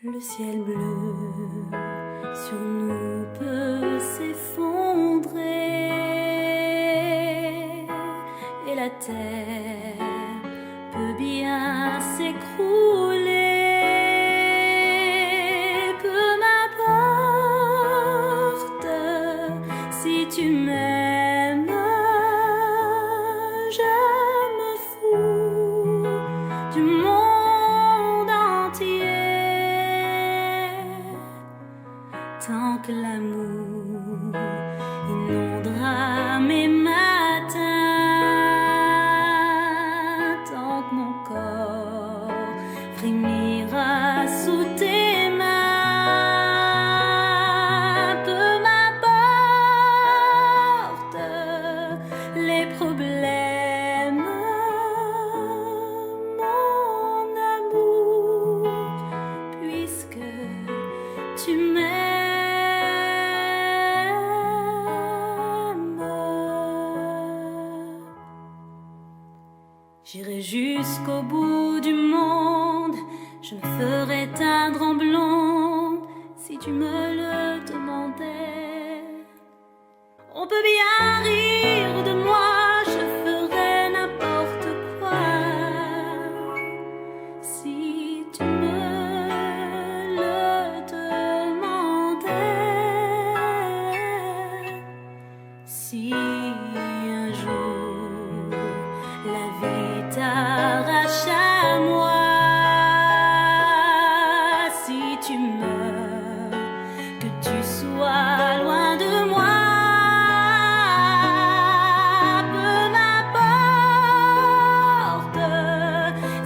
Le ciel bleu sur nous peut s'effondrer et la terre peut bien s'écrouler. Peu m'importe si tu m'aimes, je me fous du monde entier. Tant que l'amour inondera mes matins, tant que mon corps frémira sous tes mains, peu m'importe les problèmes, mon amour, puisque tu m'aimes. J'irai jusqu'au bout du monde, je me ferai teindre en blonde si tu me le demandais. On peut bien rire de moi, je ferai n'importe quoi si tu me le demandais. Si un jour la vie t'arrache à moi, si tu meurs, que tu sois loin de moi, peu m'importe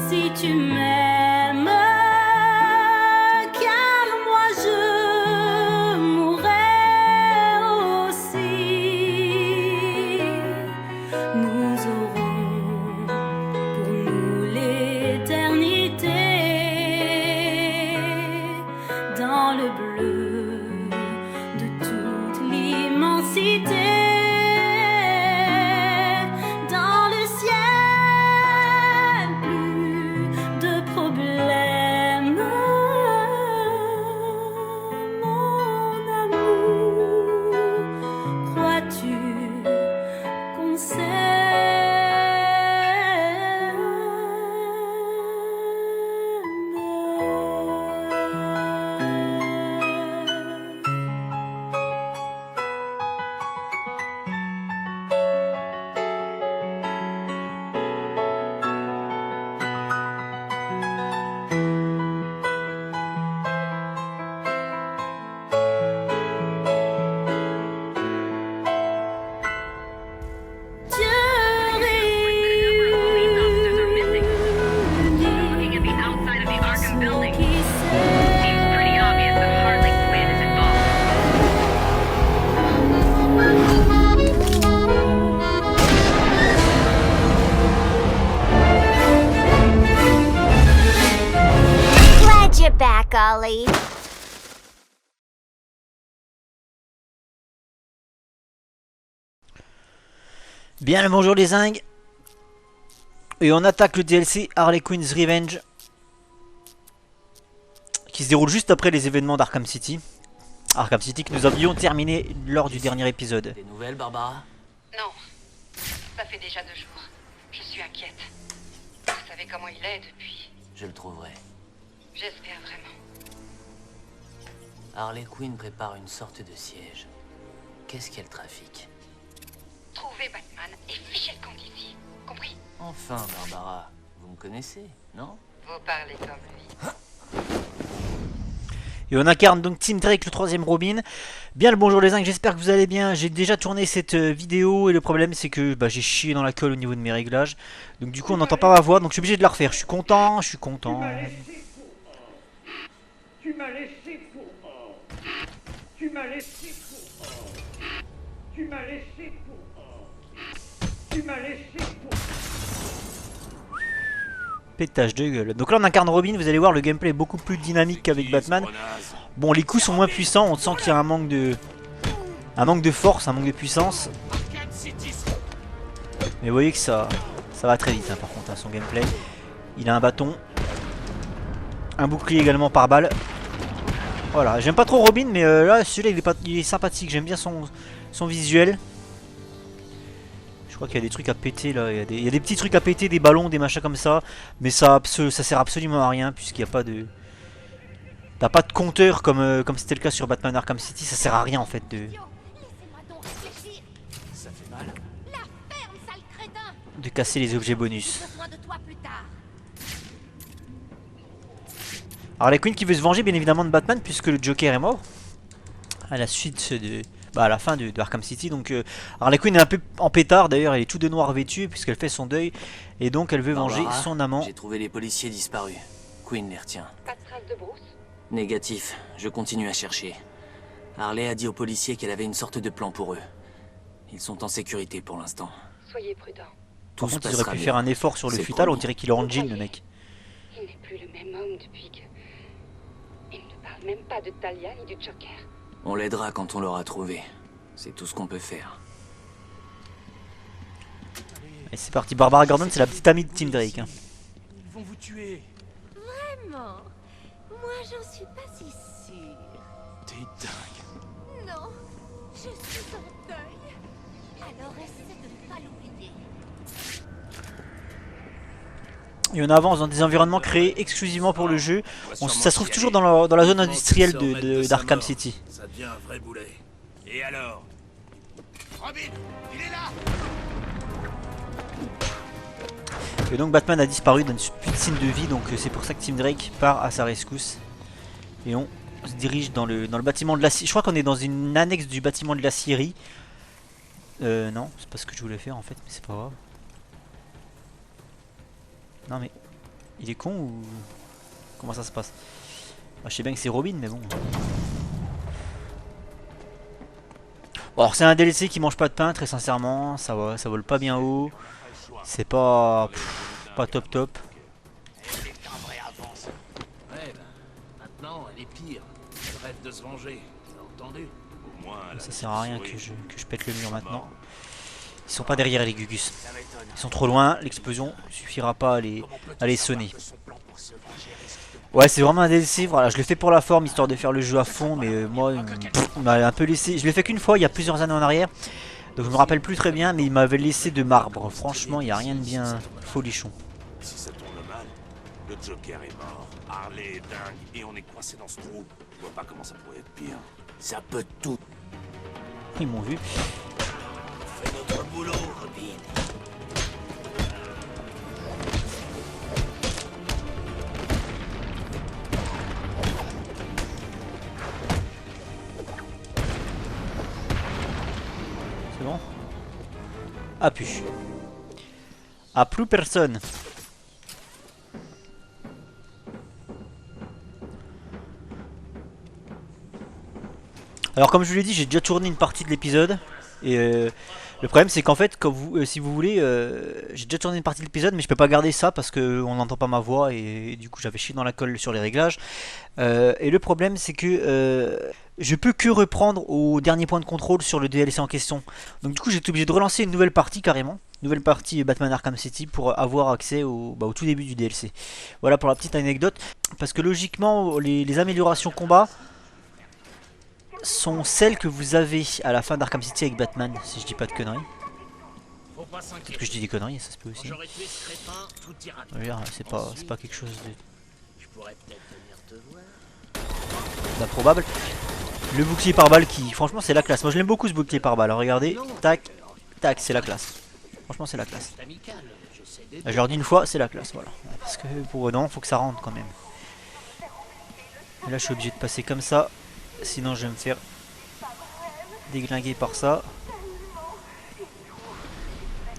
si tu m'aimes, car moi je mourrai aussi. Nous aurons pour nous l'éternité dans le bleu de toute l'immensité, dans le ciel, plus de problèmes, mon amour. Crois-tu qu'on Glad you're back, Ollie. Bien le bonjour les zingues. Et on attaque le DLC Harley Quinn's Revenge, qui se déroule juste après les événements d'Arkham City. Arkham City que nous avions terminé lors du dernier épisode. Des nouvelles, Barbara? Non, ça fait déjà 2 jours. Je suis inquiète. Vous savez comment il est depuis. Je le trouverai. J'espère vraiment. Harley Quinn prépare une sorte de siège. Qu'est-ce qu'elle trafique? Trouvez Batman et fichez le camp d'ici. Compris? Enfin, Barbara, vous me connaissez, non? Vous parlez comme lui. Et on incarne donc Tim Drake, le 3ème Robin. Bien le bonjour les zingues, j'espère que vous allez bien. J'ai déjà tourné cette vidéo et le problème c'est que j'ai chié dans la colle au niveau de mes réglages. Donc du coup on n'entend pas ma voix, donc je suis obligé de la refaire. Je suis content, je suis content. Tu m'as laissé pour or. Tu m'as laissé pour or. Tu m'as laissé pour or. Tu m'as laissé pour or. Pétage de gueule. Donc là on incarne Robin, vous allez voir le gameplay est beaucoup plus dynamique qu'avec Batman. Bon, les coups sont moins puissants, on sent qu'il y a un manque de force, un manque de puissance. Mais vous voyez que ça va très vite hein, par contre, hein, son gameplay. Il a un bâton. Un bouclier également par balle. Voilà, j'aime pas trop Robin, mais là celui-là il est sympathique, j'aime bien son visuel. Je crois qu'il y a des trucs à péter là, il y a des petits trucs à péter, des ballons, des machins comme ça. Mais ça sert absolument à rien puisqu'il n'y a pas de... T'as pas de compteur comme c'était le cas sur Batman Arkham City, ça sert à rien en fait de casser les objets bonus. Harley Quinn qui veut se venger bien évidemment de Batman puisque le Joker est mort à la suite de... à la fin de Arkham City. Donc Harley Quinn est un peu en pétard d'ailleurs, elle est tout de noir vêtue puisqu'elle fait son deuil et donc elle veut venger son amant. J'ai trouvé les policiers disparus. Quinn les retient. Pas de trace de Bruce? Négatif, je continue à chercher. Harley a dit aux policiers qu'elle avait une sorte de plan pour eux. Ils sont en sécurité pour l'instant. Soyez prudents. Par contre ils auraient pu faire un effort sur le futal, on dirait qu'il est en jean le mec. Il n'est plus le même homme depuis que... Il ne parle même pas de Talia ni du Joker. On l'aidera quand on l'aura trouvé. C'est tout ce qu'on peut faire. Et c'est parti, Barbara Gordon c'est la petite amie de Tim Drake hein. Ils vont vous tuer. Vraiment? Moi, j'en suis pas si sûre. T'es dingue. Non, je suis en deuil. Alors essaie de ne pas l'oublier. Et on avance dans des environnements créés exclusivement pour le jeu. Ça se trouve toujours dans la zone industrielle d'Arkham City. Ça devient un vrai boulet. Et alors? Robin, il est là. Et donc Batman a disparu, donne plus de signe de vie, donc c'est pour ça que Tim Drake part à sa rescousse. Et on se dirige dans le bâtiment de la Syrie. Je crois qu'on est dans une annexe du bâtiment de la Syrie. Non, c'est pas ce que je voulais faire en fait, mais c'est pas grave. Non mais, il est con ou... Comment ça se passe? Je sais bien que c'est Robin, mais bon. Bon alors c'est un DLC qui mange pas de pain, très sincèrement, ça vole pas bien haut. C'est pas... pas top top. Ouais, maintenant, elle est pire. Elle rêve de se venger. T'as entendu? Au moins, Ça sert à rien que je pète le mur maintenant. Ils sont pas derrière les Gugus. Ils sont trop loin, l'explosion suffira pas à les sonner. Ouais c'est vraiment un DLC, voilà, je l'ai fait pour la forme histoire de faire le jeu à fond, mais moi on m'a un peu laissé. Je l'ai fait qu'une fois il y a plusieurs années en arrière. Donc je me rappelle plus très bien, mais il m'avait laissé de marbre. Franchement, il n'y a rien de bien folichon. Si ça tourne mal, le Joker est mort, Harley est dingue et on est coincé dans ce trou. Je vois pas comment ça pourrait être pire. Ça peut tout. Ils m'ont vu. fait notre boulot, Robin. C'est bon? Ah pu. Ah plus personne. Alors comme je vous l'ai dit, j'ai déjà tourné une partie de l'épisode. Et le problème c'est qu'en fait, quand si vous voulez, j'ai déjà tourné une partie de l'épisode, mais je peux pas garder ça parce qu'on n'entend pas ma voix et du coup j'avais chié dans la colle sur les réglages. Et le problème c'est que je peux que reprendre au dernier point de contrôle sur le DLC en question. Donc du coup j'ai été obligé de relancer une nouvelle partie carrément. Nouvelle partie Batman Arkham City pour avoir accès au tout début du DLC. Voilà pour la petite anecdote. Parce que logiquement les améliorations combat sont celles que vous avez à la fin d'Arkham City avec Batman, si je dis pas de conneries. Peut-être que je dis des conneries, ça se peut aussi. C'est pas quelque chose d'improbable. Le bouclier par balle qui, franchement, c'est la classe. Moi je l'aime beaucoup ce bouclier par balle. Regardez, tac, tac, c'est la classe. Franchement, c'est la classe. Je leur dis une fois, c'est la classe, voilà. Parce que pour eux, non, faut que ça rentre quand même. Et là, je suis obligé de passer comme ça. Sinon je vais me faire déglinguer par ça.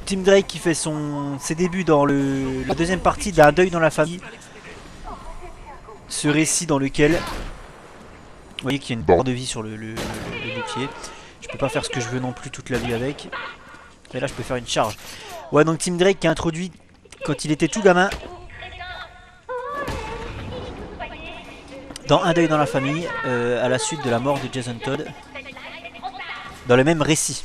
Tim Drake qui fait ses débuts dans la deuxième partie d'un deuil dans la famille. Ce récit dans lequel vous voyez qu'il y a une barre de vie sur le bouclier. Je peux pas faire ce que je veux non plus toute la vie avec. Et là je peux faire une charge. Ouais donc Tim Drake qui a introduit quand il était tout gamin. mettant un deuil dans la famille à la suite de la mort de Jason Todd. Dans le même récit.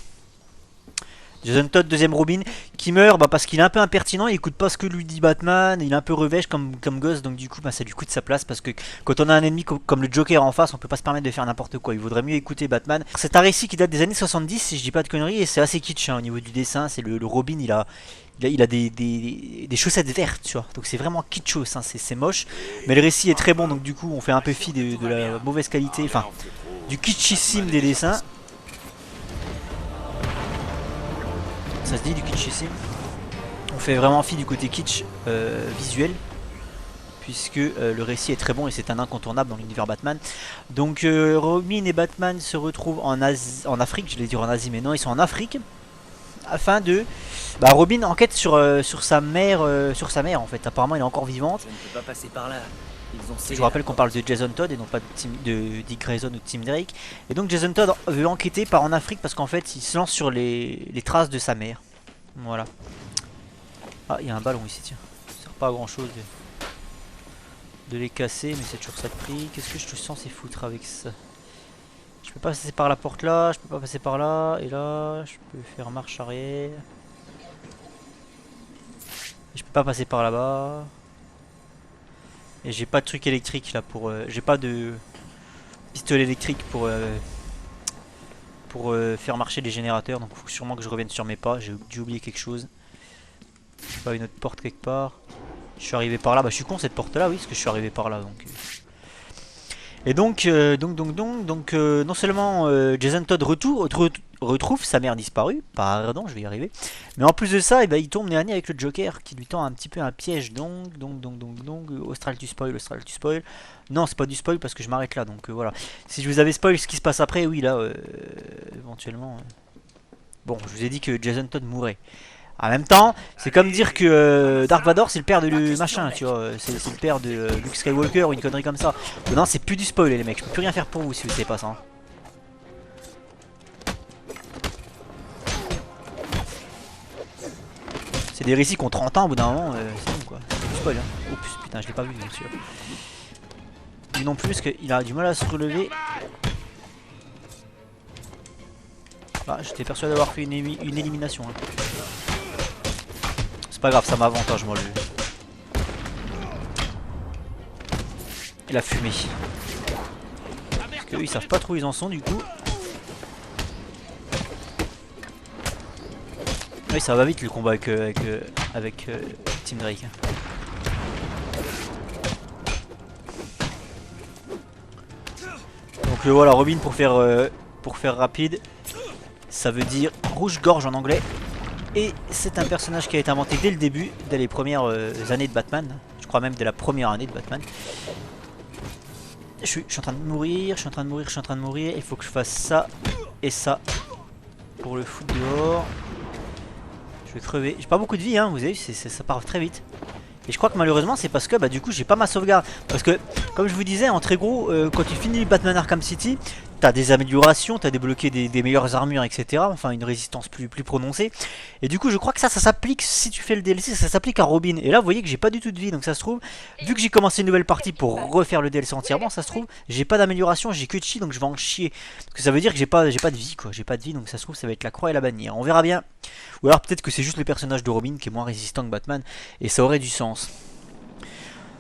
Jason Todd, deuxième Robin, qui meurt parce qu'il est un peu impertinent, il écoute pas ce que lui dit Batman, il est un peu revêche comme gosse, donc du coup ça lui coûte sa place, parce que quand on a un ennemi comme le Joker en face, on peut pas se permettre de faire n'importe quoi, il vaudrait mieux écouter Batman. C'est un récit qui date des années 70, si je dis pas de conneries, et c'est assez kitsch au niveau du dessin, c'est le Robin, il a des chaussettes vertes, tu vois, donc c'est vraiment kitschos, c'est moche, mais le récit est très bon, donc du coup on fait un peu fi de la mauvaise qualité, enfin, du kitschissime des dessins. Ça se dit du kitschissime. On fait vraiment fi du côté kitsch visuel, puisque le récit est très bon et c'est un incontournable dans l'univers Batman. Donc Robin et Batman se retrouvent en Afrique, je l'ai dit en Asie mais non, ils sont en Afrique, afin de... Robin enquête sur sa mère en fait, apparemment elle est encore vivante. Je ne peux pas passer par là. Je vous rappelle qu'on parle de Jason Todd et non pas de Dick Grayson ou de Tim Drake. Et donc Jason Todd veut enquêter, part en Afrique parce qu'en fait il se lance sur les traces de sa mère. Voilà. Ah, il y a un ballon ici, tiens. Ça sert pas à grand chose de les casser, mais c'est toujours ça de prix. Qu'est-ce que je suis censé foutre avec ça? Je peux pas passer par la porte là, je peux pas passer par là, et là je peux faire marche arrière. Et je peux pas passer par là-bas. Et j'ai pas de truc électrique là pour... j'ai pas de pistolet électrique pour faire marcher les générateurs. Donc il faut sûrement que je revienne sur mes pas. J'ai dû oublier quelque chose. Pas une autre porte quelque part. Je suis arrivé par là. Je suis con cette porte là, oui, parce que je suis arrivé par là. Donc. Et donc non seulement Jason Todd retrouve sa mère disparue, pardon, je vais y arriver, mais en plus de ça, il tombe nez à nez avec le Joker qui lui tend un petit peu un piège. Donc, Austral tu spoil. Non, c'est pas du spoil parce que je m'arrête là, donc voilà. Si je vous avais spoil ce qui se passe après, oui, là, éventuellement. Bon, je vous ai dit que Jason Todd mourrait. En même temps, c'est comme dire que Dark Vador c'est le père de machin, tu vois, c'est le père de Luke Skywalker ou une connerie comme ça. Non, c'est plus du spoil les mecs, je peux plus rien faire pour vous si vous savez pas ça. Hein. C'est des récits qui ont 30 ans au bout d'un moment, c'est bon quoi, c'est du spoil. Hein. Oups, putain, je l'ai pas vu bien sûr. Lui non plus parce qu'il a du mal à se relever. Ah, j'étais persuadé d'avoir fait une élimination. Hein. C'est pas grave, ça m'avantage moi le... Et la fumée. Parce qu'eux ils savent pas trop où ils en sont du coup. Oui, ça va vite le combat avec Tim Drake. Donc voilà, Robin pour faire rapide. Ça veut dire rouge-gorge en anglais. Et c'est un personnage qui a été inventé dès le début, dès les premières années de Batman. Je crois même dès la première année de Batman. Je suis en train de mourir, je suis en train de mourir. Il faut que je fasse ça et ça pour le foutre dehors. Je vais crever. J'ai pas beaucoup de vie, hein, vous avez vu, ça part très vite. Et je crois que malheureusement c'est parce que du coup j'ai pas ma sauvegarde. Parce que comme je vous disais en très gros, quand tu finis Batman Arkham City, t'as des améliorations, t'as débloqué des meilleures armures, etc. Enfin une résistance plus prononcée. Et du coup je crois que ça s'applique, si tu fais le DLC, ça s'applique à Robin. Et là vous voyez que j'ai pas du tout de vie, donc ça se trouve, vu que j'ai commencé une nouvelle partie pour refaire le DLC entièrement, ça se trouve, j'ai pas d'amélioration, j'ai que de chi, donc je vais en chier. Parce que ça veut dire que j'ai pas de vie quoi, j'ai pas de vie, donc ça se trouve ça va être la croix et la bannière. On verra bien. Ou alors peut-être que c'est juste le personnage de Robin qui est moins résistant que Batman, et ça aurait du sens.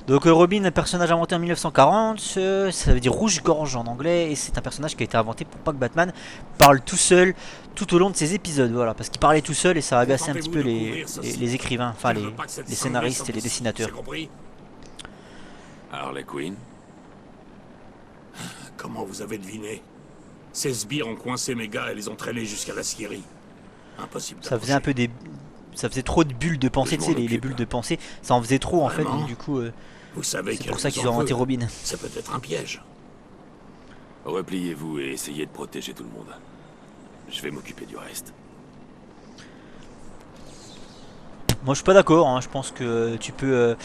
Donc Robin, un personnage inventé en 1940, ça veut dire rouge-gorge en anglais, et c'est un personnage qui a été inventé pour pas que Batman parle tout seul tout au long de ses épisodes, voilà, parce qu'il parlait tout seul et ça a agacé un petit peu les écrivains, enfin les scénaristes et les dessinateurs. Harley Quinn, comment vous avez deviné? Ces sbires ont coincé mes gars et les ont traînés jusqu'à la scierie. Impossible. Ça faisait un peu ça faisait trop de bulles de pensée, tu sais, les bulles de pensée, ça en faisait trop en fait, donc du coup, vous savez c'est pour ça qu'ils ont inventé Robin. Ça peut être un piège. Repliez-vous et essayez de protéger tout le monde. Je vais m'occuper du reste. Moi je suis pas d'accord, hein. Je pense que tu peux...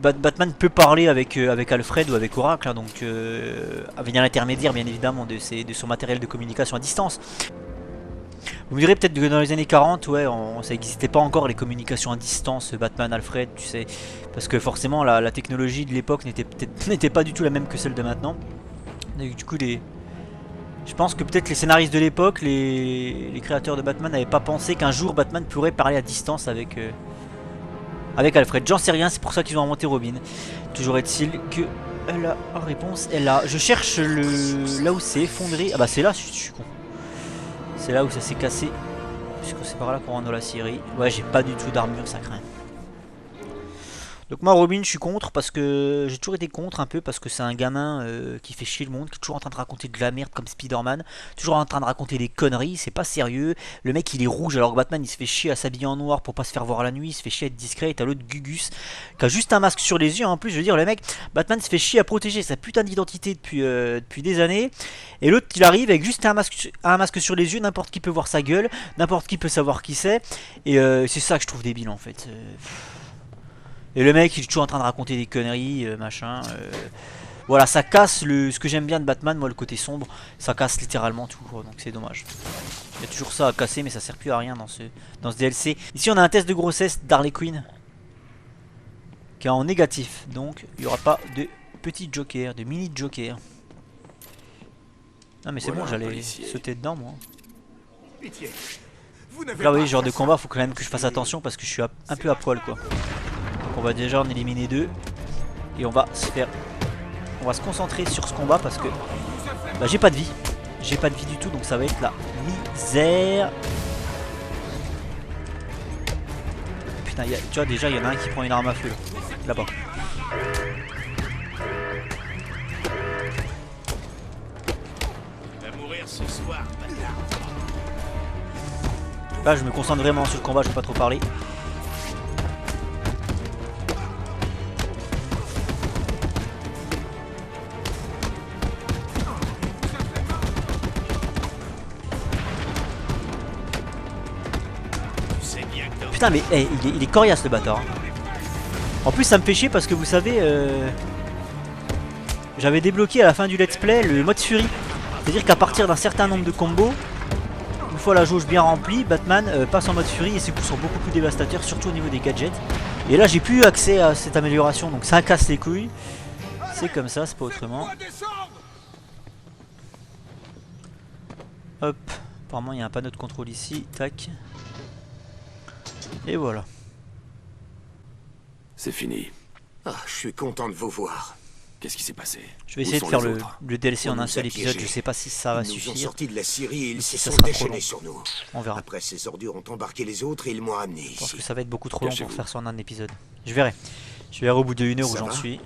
Batman peut parler avec Alfred ou avec Oracle, hein, donc avec un intermédiaire bien évidemment de son matériel de communication à distance. Vous me direz peut-être que dans les années 40, ouais, ça n'existait pas encore les communications à distance, Batman, Alfred, tu sais. Parce que forcément, la technologie de l'époque n'était pas du tout la même que celle de maintenant. Et du coup, je pense que peut-être les scénaristes de l'époque, les créateurs de Batman n'avaient pas pensé qu'un jour Batman pourrait parler à distance avec Alfred. J'en sais rien, c'est pour ça qu'ils ont inventé Robin. Toujours est-il que la réponse est là. Je cherche là où c'est effondré. Ah bah c'est là, je suis con. C'est là où ça s'est cassé. Puisque c'est par là qu'on rentre dans la série. Ouais, j'ai pas du tout d'armure, ça craint. Donc moi Robin je suis contre parce que j'ai toujours été contre un peu parce que c'est un gamin qui fait chier le monde, qui est toujours en train de raconter de la merde comme Spider-Man, toujours en train de raconter des conneries, c'est pas sérieux. Le mec il est rouge alors que Batman il se fait chier à s'habiller en noir pour pas se faire voir la nuit, il se fait chier à être discret. Et t'as l'autre Gugus qui a juste un masque sur les yeux en plus, je veux dire le mec, Batman se fait chier à protéger sa putain d'identité depuis des années. Et l'autre il arrive avec juste un masque sur les yeux, n'importe qui peut voir sa gueule, n'importe qui peut savoir qui c'est. Et c'est ça que je trouve débile en fait. Et le mec il est toujours en train de raconter des conneries, machin. Voilà, ça casse ce que j'aime bien de Batman, moi le côté sombre, ça casse littéralement tout, donc c'est dommage. Il y a toujours ça à casser mais ça sert plus à rien dans ce DLC. Ici on a un test de grossesse d'Harley Quinn qui est en négatif, donc il n'y aura pas de petit joker, de mini joker. Ah mais c'est bon, j'allais sauter dedans moi. Là vous voyez, genre de combat, faut quand même que je fasse attention parce que je suis un peu à poil quoi. On va déjà en éliminer 2 et on va se concentrer sur ce combat parce que bah, j'ai pas de vie du tout, donc ça va être la misère. Putain, tu vois déjà il y en a un qui prend une arme à feu là-bas. Là je me concentre vraiment sur le combat, je vais pas trop parler. Putain mais hey, il est coriace le bâtard. En plus ça me fait chier parce que vous savez j'avais débloqué à la fin du let's play le mode furie. C'est à dire qu'à partir d'un certain nombre de combos, une fois la jauge bien remplie, Batman passe en mode furie et ses coups sont beaucoup plus dévastateurs, surtout au niveau des gadgets. Et là j'ai plus eu accès à cette amélioration, donc ça casse les couilles. C'est comme ça, c'est pas autrement. Hop, apparemment il y a un panneau de contrôle ici, tac. Et voilà. C'est fini. Ah, je suis content de vous voir. Qu'est-ce qui s'est passé? Je vais essayer de faire le DLC en un seul épisode, je sais pas si ça va suffire. Ils nous ont sortis de la Syrie et ils se ça sont sera déchaînés sur nous. On verra. Après, ces ordures ont embarqué les autres et ils m'ont amené ici. Je pense que ça va être beaucoup trop long pour faire ça en un épisode. Je verrai. Je verrai au bout de 1 heure où j'en suis.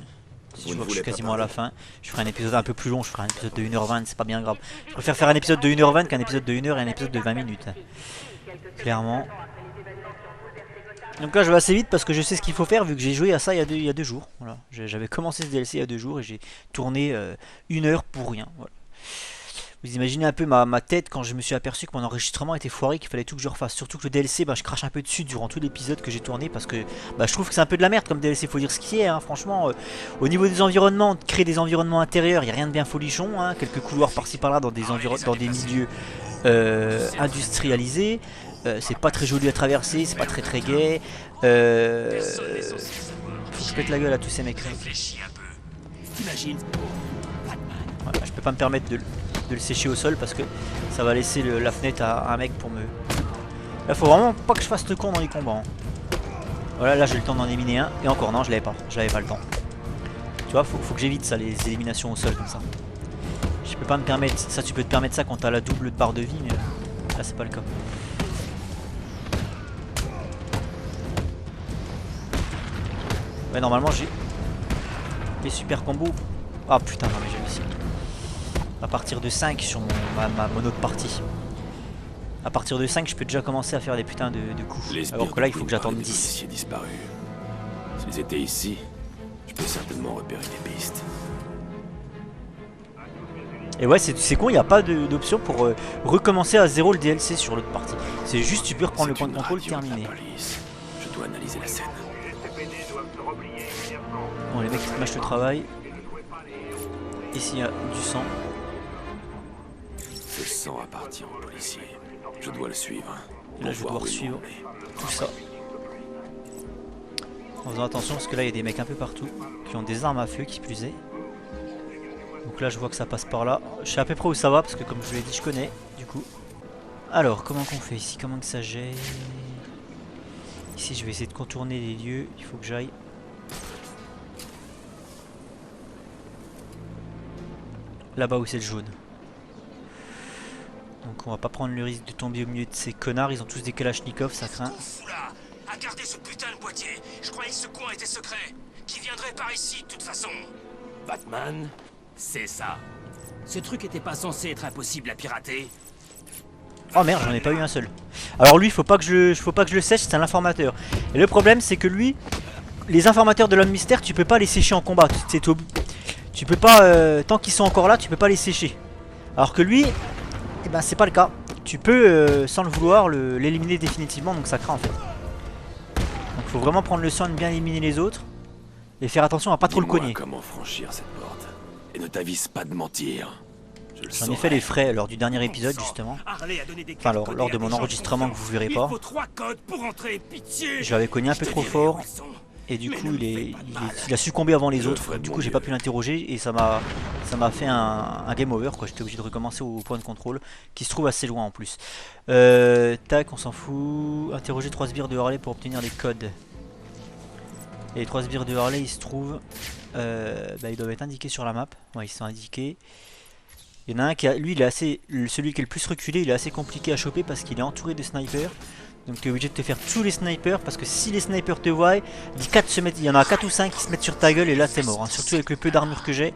Si je vois que je suis quasiment à la fin, je ferai un épisode un peu plus long, je ferai un épisode de 1h20, c'est pas bien grave. Je préfère faire un épisode de 1h20 qu'un épisode de 1 heure et un épisode de 20 minutes. Clairement. Donc là je vais assez vite parce que je sais ce qu'il faut faire vu que j'ai joué à ça il y a deux jours. Voilà. J'avais commencé ce DLC il y a 2 jours et j'ai tourné 1 heure pour rien. Voilà. Vous imaginez un peu ma tête quand je me suis aperçu que mon enregistrement était foiré, qu'il fallait tout que je refasse. Surtout que le DLC, je crache un peu dessus durant tout l'épisode que j'ai tourné parce que je trouve que c'est un peu de la merde comme DLC, faut dire ce qui est. Hein. Franchement, au niveau des environnements, créer des environnements intérieurs, il n'y a rien de bien folichon. Hein. Quelques couloirs par-ci par-là dans des milieux industrialisés. C'est pas très joli à traverser, c'est pas très gai. Faut que je pète la gueule à tous ces mecs. Voilà, je peux pas me permettre de le sécher au sol parce que ça va laisser la fenêtre à un mec pour me... Là faut vraiment pas que je fasse le con dans les combats. Hein. Voilà, là j'ai le temps d'en éliminer un. Et encore non, je l'avais pas le temps. Tu vois, faut que j'évite ça, les éliminations au sol comme ça. Je peux pas me permettre, ça tu peux te permettre ça quand t'as la double barre de vie, mais là c'est pas le cas. Ouais, normalement j'ai les super combos. Ah putain, non mais j'ai réussi. À partir de 5 sur mon autre partie. À partir de 5 je peux déjà commencer à faire des putains de coups. Alors que là il faut que j'attende 10. Disparu. S'ils étaient ici, je peux certainement repérer des pistes. Et ouais, c'est con, il n'y a pas d'option pour recommencer à 0 le DLC sur l'autre partie. C'est juste tu peux reprendre le point de contrôle terminé. Je dois analyser la scène. Bon, les mecs ils mâchent le travail. Ici il y a du sang. Ce sang appartient aux policiers. Je dois le suivre. Et là je vais devoir suivre tout ça. En faisant attention parce que là il y a des mecs un peu partout qui ont des armes à feu qui plus est. Donc là je vois que ça passe par là. Je sais à peu près où ça va parce que comme je vous l'ai dit je connais du coup. Alors comment qu'on fait ici? Comment que ça gère? Ici je vais essayer de contourner les lieux. Il faut que j'aille. Là-bas où c'est le jaune. Donc on va pas prendre le risque de tomber au milieu de ces connards. Ils ont tous des kalachnikovs, ça craint. À garder ce putain de boîtier. Je croyais que ce coin était secret. Qui viendrait par ici de toute façon. Batman, c'est ça. Ce truc était pas censé être impossible à pirater. Oh merde, j'en ai pas eu un seul. Alors lui, faut pas que je le sèche, c'est un informateur. Et le problème, c'est que lui, les informateurs de l'homme mystère, tu peux pas les sécher en combat. Tu peux pas, tant qu'ils sont encore là, tu peux pas les sécher. Alors que lui, eh ben c'est pas le cas. Tu peux, sans le vouloir, l'éliminer définitivement, donc ça craint en fait. Donc faut vraiment prendre le soin de bien éliminer les autres et faire attention à pas trop le cogner. Comment franchir cette porte? Et ne t'avise pas de mentir. J'en ai fait les frais lors du dernier épisode justement. Enfin lors de mon enregistrement que vous verrez pas. Je l'avais cogné un peu trop fort. Et du coup il a succombé avant les autres. Du coup j'ai pas pu l'interroger et ça m'a fait un game over quoi. J'étais obligé de recommencer au point de contrôle qui se trouve assez loin en plus. Tac, on s'en fout. Interroger 3 sbires de Harley pour obtenir les codes. Et les 3 sbires de Harley ils se trouvent ils doivent être indiqués sur la map. Ouais, ils sont indiqués. Il y en a un qui lui il est assez, celui qui est le plus reculé, il est assez compliqué à choper parce qu'il est entouré de snipers. Donc tu es obligé de te faire tous les snipers parce que si les snipers te voient, il y en a 4 ou 5 qui se mettent sur ta gueule et là t'es mort, hein. Surtout avec le peu d'armure que j'ai.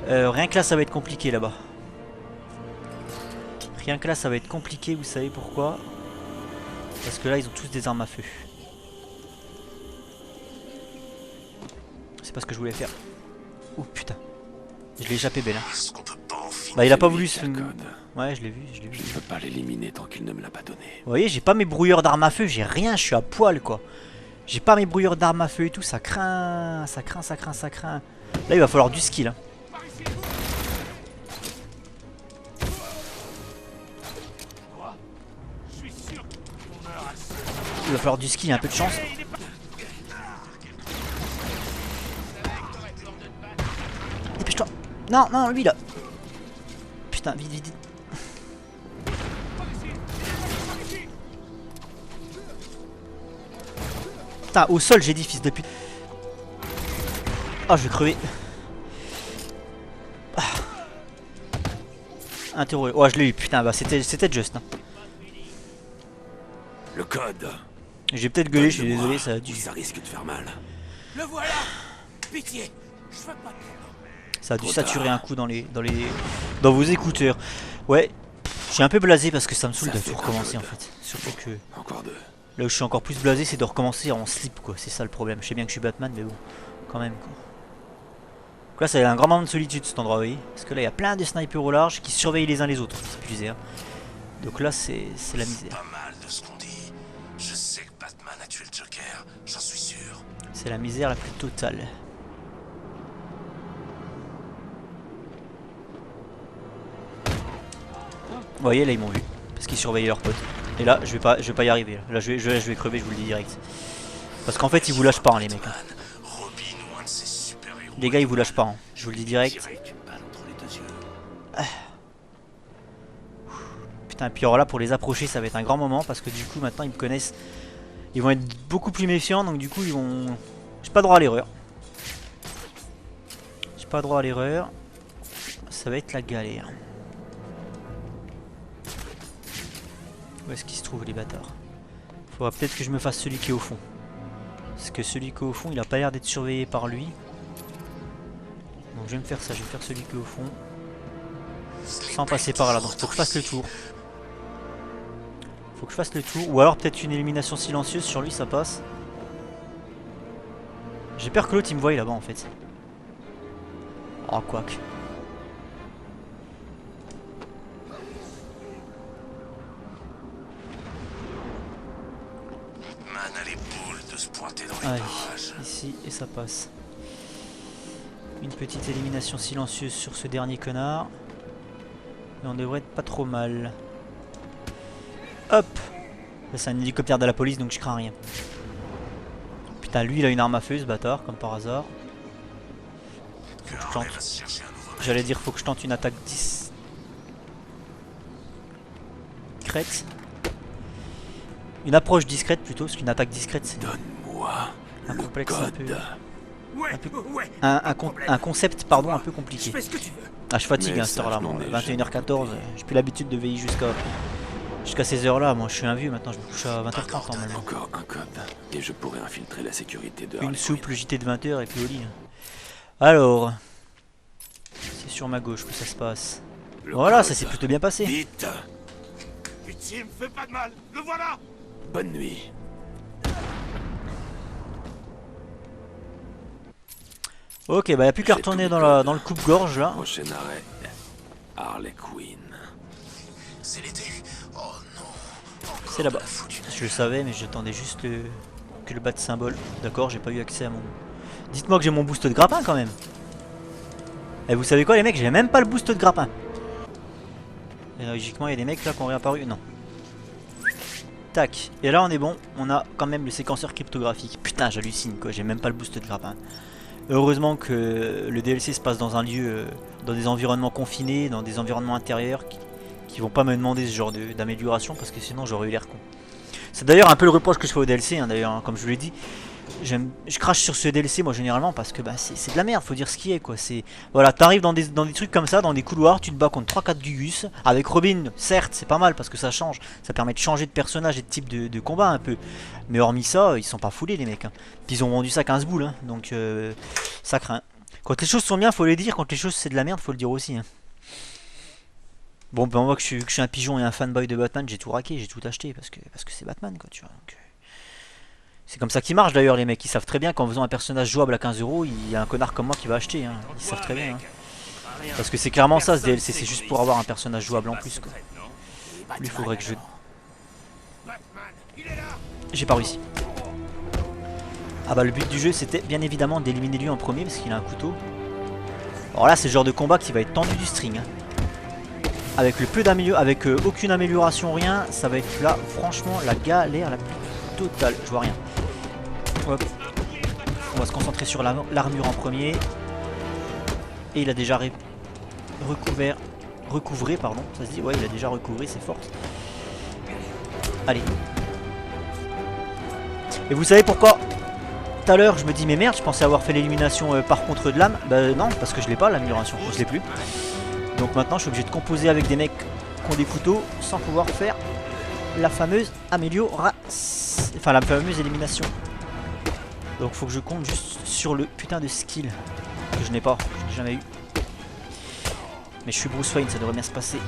Rien que là ça va être compliqué là-bas. Rien que là ça va être compliqué, vous savez pourquoi? Parce que là ils ont tous des armes à feu. C'est pas ce que je voulais faire. Oh putain. Je l'ai échappé belle. Hein. Bah il a pas voulu se... Ouais je l'ai vu, Je ne peux pas l'éliminer tant qu'il ne me l'a pas donné. Vous voyez, j'ai pas mes brouilleurs d'armes à feu, j'ai rien, je suis à poil quoi. J'ai pas mes brouilleurs d'armes à feu et tout, ça craint, ça craint, ça craint, ça craint. Là il va falloir du skill. Hein. Il va falloir du skill, un peu de chance. Dépêche-toi. Non, non, lui là. Putain, vite, vite, vite. Putain, au sol j'ai dit fils de pute. Oh, je vais crever. Ah. Interroger. Oh, je l'ai eu, putain, bah c'était juste. Hein. Le code. J'ai peut-être gueulé, je suis désolé, ça a dû. Ça risque de faire mal. Le voilà. Pitié. Je veux pas. Ça a dû saturer un coup dans vos écouteurs. Ouais, je suis un peu blasé parce que ça me saoule de tout recommencer en fait. Surtout que encore deux. Là où je suis encore plus blasé, c'est de recommencer en slip quoi. C'est ça le problème. Je sais bien que je suis Batman, mais bon, quand même quoi. Donc là, c'est un grand moment de solitude cet endroit, vous voyez. Parce que là, il y a plein de snipers au large qui surveillent les uns les autres. C'est plus hein. Donc là, c'est la misère. Pas mal de ce qu'on dit. Je sais que Batman a tué le Joker, j'en suis sûr. C'est la misère la plus totale. Vous voyez là ils m'ont vu parce qu'ils surveillaient leurs potes. Et là je vais pas y arriver. Là je vais crever, je vous le dis direct. Parce qu'en fait ils vous lâchent pas hein, les mecs. Hein. Les gars ils vous lâchent pas, hein. Je vous le dis direct. Ah. Putain, et puis alors là pour les approcher ça va être un grand moment parce que du coup maintenant ils me connaissent. Ils vont être beaucoup plus méfiants donc du coup ils vont... J'ai pas droit à l'erreur. J'ai pas droit à l'erreur. Ça va être la galère. Où est-ce qu'ils se trouvent les bâtards? Faudra peut-être que je me fasse celui qui est au fond. Parce que celui qui est au fond il a pas l'air d'être surveillé par lui. Donc je vais me faire ça, je vais faire celui qui est au fond. Sans passer par là, donc faut que je fasse le tour. Faut que je fasse le tour. Ou alors peut-être une élimination silencieuse sur lui ça passe. J'ai peur que l'autre il me voie là-bas en fait. Oh quoique. Allez, ici et ça passe. Une petite élimination silencieuse sur ce dernier connard. Et on devrait être pas trop mal. Hop. Ça, c'est un hélicoptère de la police, donc je crains rien. Putain, lui, il a une arme à feu, ce bâtard, comme par hasard. Faut que je tente. J'allais dire, faut que je tente une attaque discrète. Une approche discrète plutôt, parce qu'une attaque discrète, c'est un complexe un peu... Un concept pardon un peu compliqué. Ah, je fatigue à cette heure là, 21h14, j'ai plus l'habitude de veiller jusqu'à ces heures là. Moi je suis un vieux maintenant, je me couche à 20h30 normalement. Encore un code et je pourrais infiltrer la sécurité de Une soupe, le JT de 20h et puis au lit. Alors, c'est sur ma gauche que ça se passe. Voilà, ça s'est plutôt bien passé. Vite. Pitié, me fais pas de mal. Le voilà. Bonne nuit. Ok, bah y'a plus qu'à retourner dans le coupe-gorge là. Prochain arrêt, Harley Quinn. C'est l'été. Oh non. C'est là-bas. Je le savais, mais j'attendais juste que le bat de symbole. D'accord, j'ai pas eu accès à mon... Dites-moi que j'ai mon boost de grappin quand même. Et vous savez quoi les mecs, j'ai même pas le boost de grappin. Et logiquement, il y a des mecs là qui ont réapparu. Non. Tac. Et là on est bon, on a quand même le séquenceur cryptographique. Putain, j'hallucine quoi, j'ai même pas le boost de grappin. Heureusement que le DLC se passe dans un lieu, dans des environnements confinés, dans des environnements intérieurs qui vont pas me demander ce genre d'amélioration parce que sinon j'aurais eu l'air con. C'est d'ailleurs un peu le reproche que je fais au DLC, hein, d'ailleurs, hein, comme je vous l'ai dit. Je crache sur ce DLC moi généralement parce que bah, c'est de la merde, faut dire ce qui est quoi. Voilà, t'arrives dans des trucs comme ça, dans des couloirs, tu te bats contre 3-4 Gugus. Avec Robin, certes c'est pas mal parce que ça change, ça permet de changer de personnage et de type de combat un peu. Mais hormis ça, ils sont pas foulés les mecs. Hein. Puis ils ont vendu ça 15 boules, hein, donc ça craint. Quand les choses sont bien, faut les dire, quand les choses c'est de la merde, faut le dire aussi. Hein. Bon, ben on voit que je suis un pigeon et un fanboy de Batman, j'ai tout raqué, j'ai tout acheté parce que c'est Batman quoi, tu vois. Donc, c'est comme ça qu'ils marchent d'ailleurs les mecs, ils savent très bien qu'en faisant un personnage jouable à 15 €, il y a un connard comme moi qui va acheter, hein. Ils savent très bien. Hein. Parce que c'est clairement ça ce DLC, c'est juste pour avoir un personnage jouable en plus quoi. Lui il faudrait que je... J'ai pas réussi. Ah bah le but du jeu c'était bien évidemment d'éliminer lui en premier parce qu'il a un couteau. Alors là c'est le genre de combat qui va être tendu du string. Hein. Avec le peu d'amélioration, avec aucune amélioration, rien, ça va être là franchement la galère la plus totale. Je vois rien. Hop. On va se concentrer sur l'armure en premier. Et il a déjà recouvré, pardon, ça se dit, ouais il a déjà recouvré ses forces. Allez. Et vous savez pourquoi tout à l'heure je me dis mais merde, je pensais avoir fait l'élimination par contre de l'âme. Bah non, parce que je l'ai pas l'amélioration, je l'ai plus. Donc maintenant je suis obligé de composer avec des mecs qui ont des couteaux sans pouvoir faire la fameuse amélioration. Enfin la fameuse élimination. Donc faut que je compte juste sur le putain de skill que je n'ai pas, que je n'ai jamais eu. Mais je suis Bruce Wayne, ça devrait bien se passer.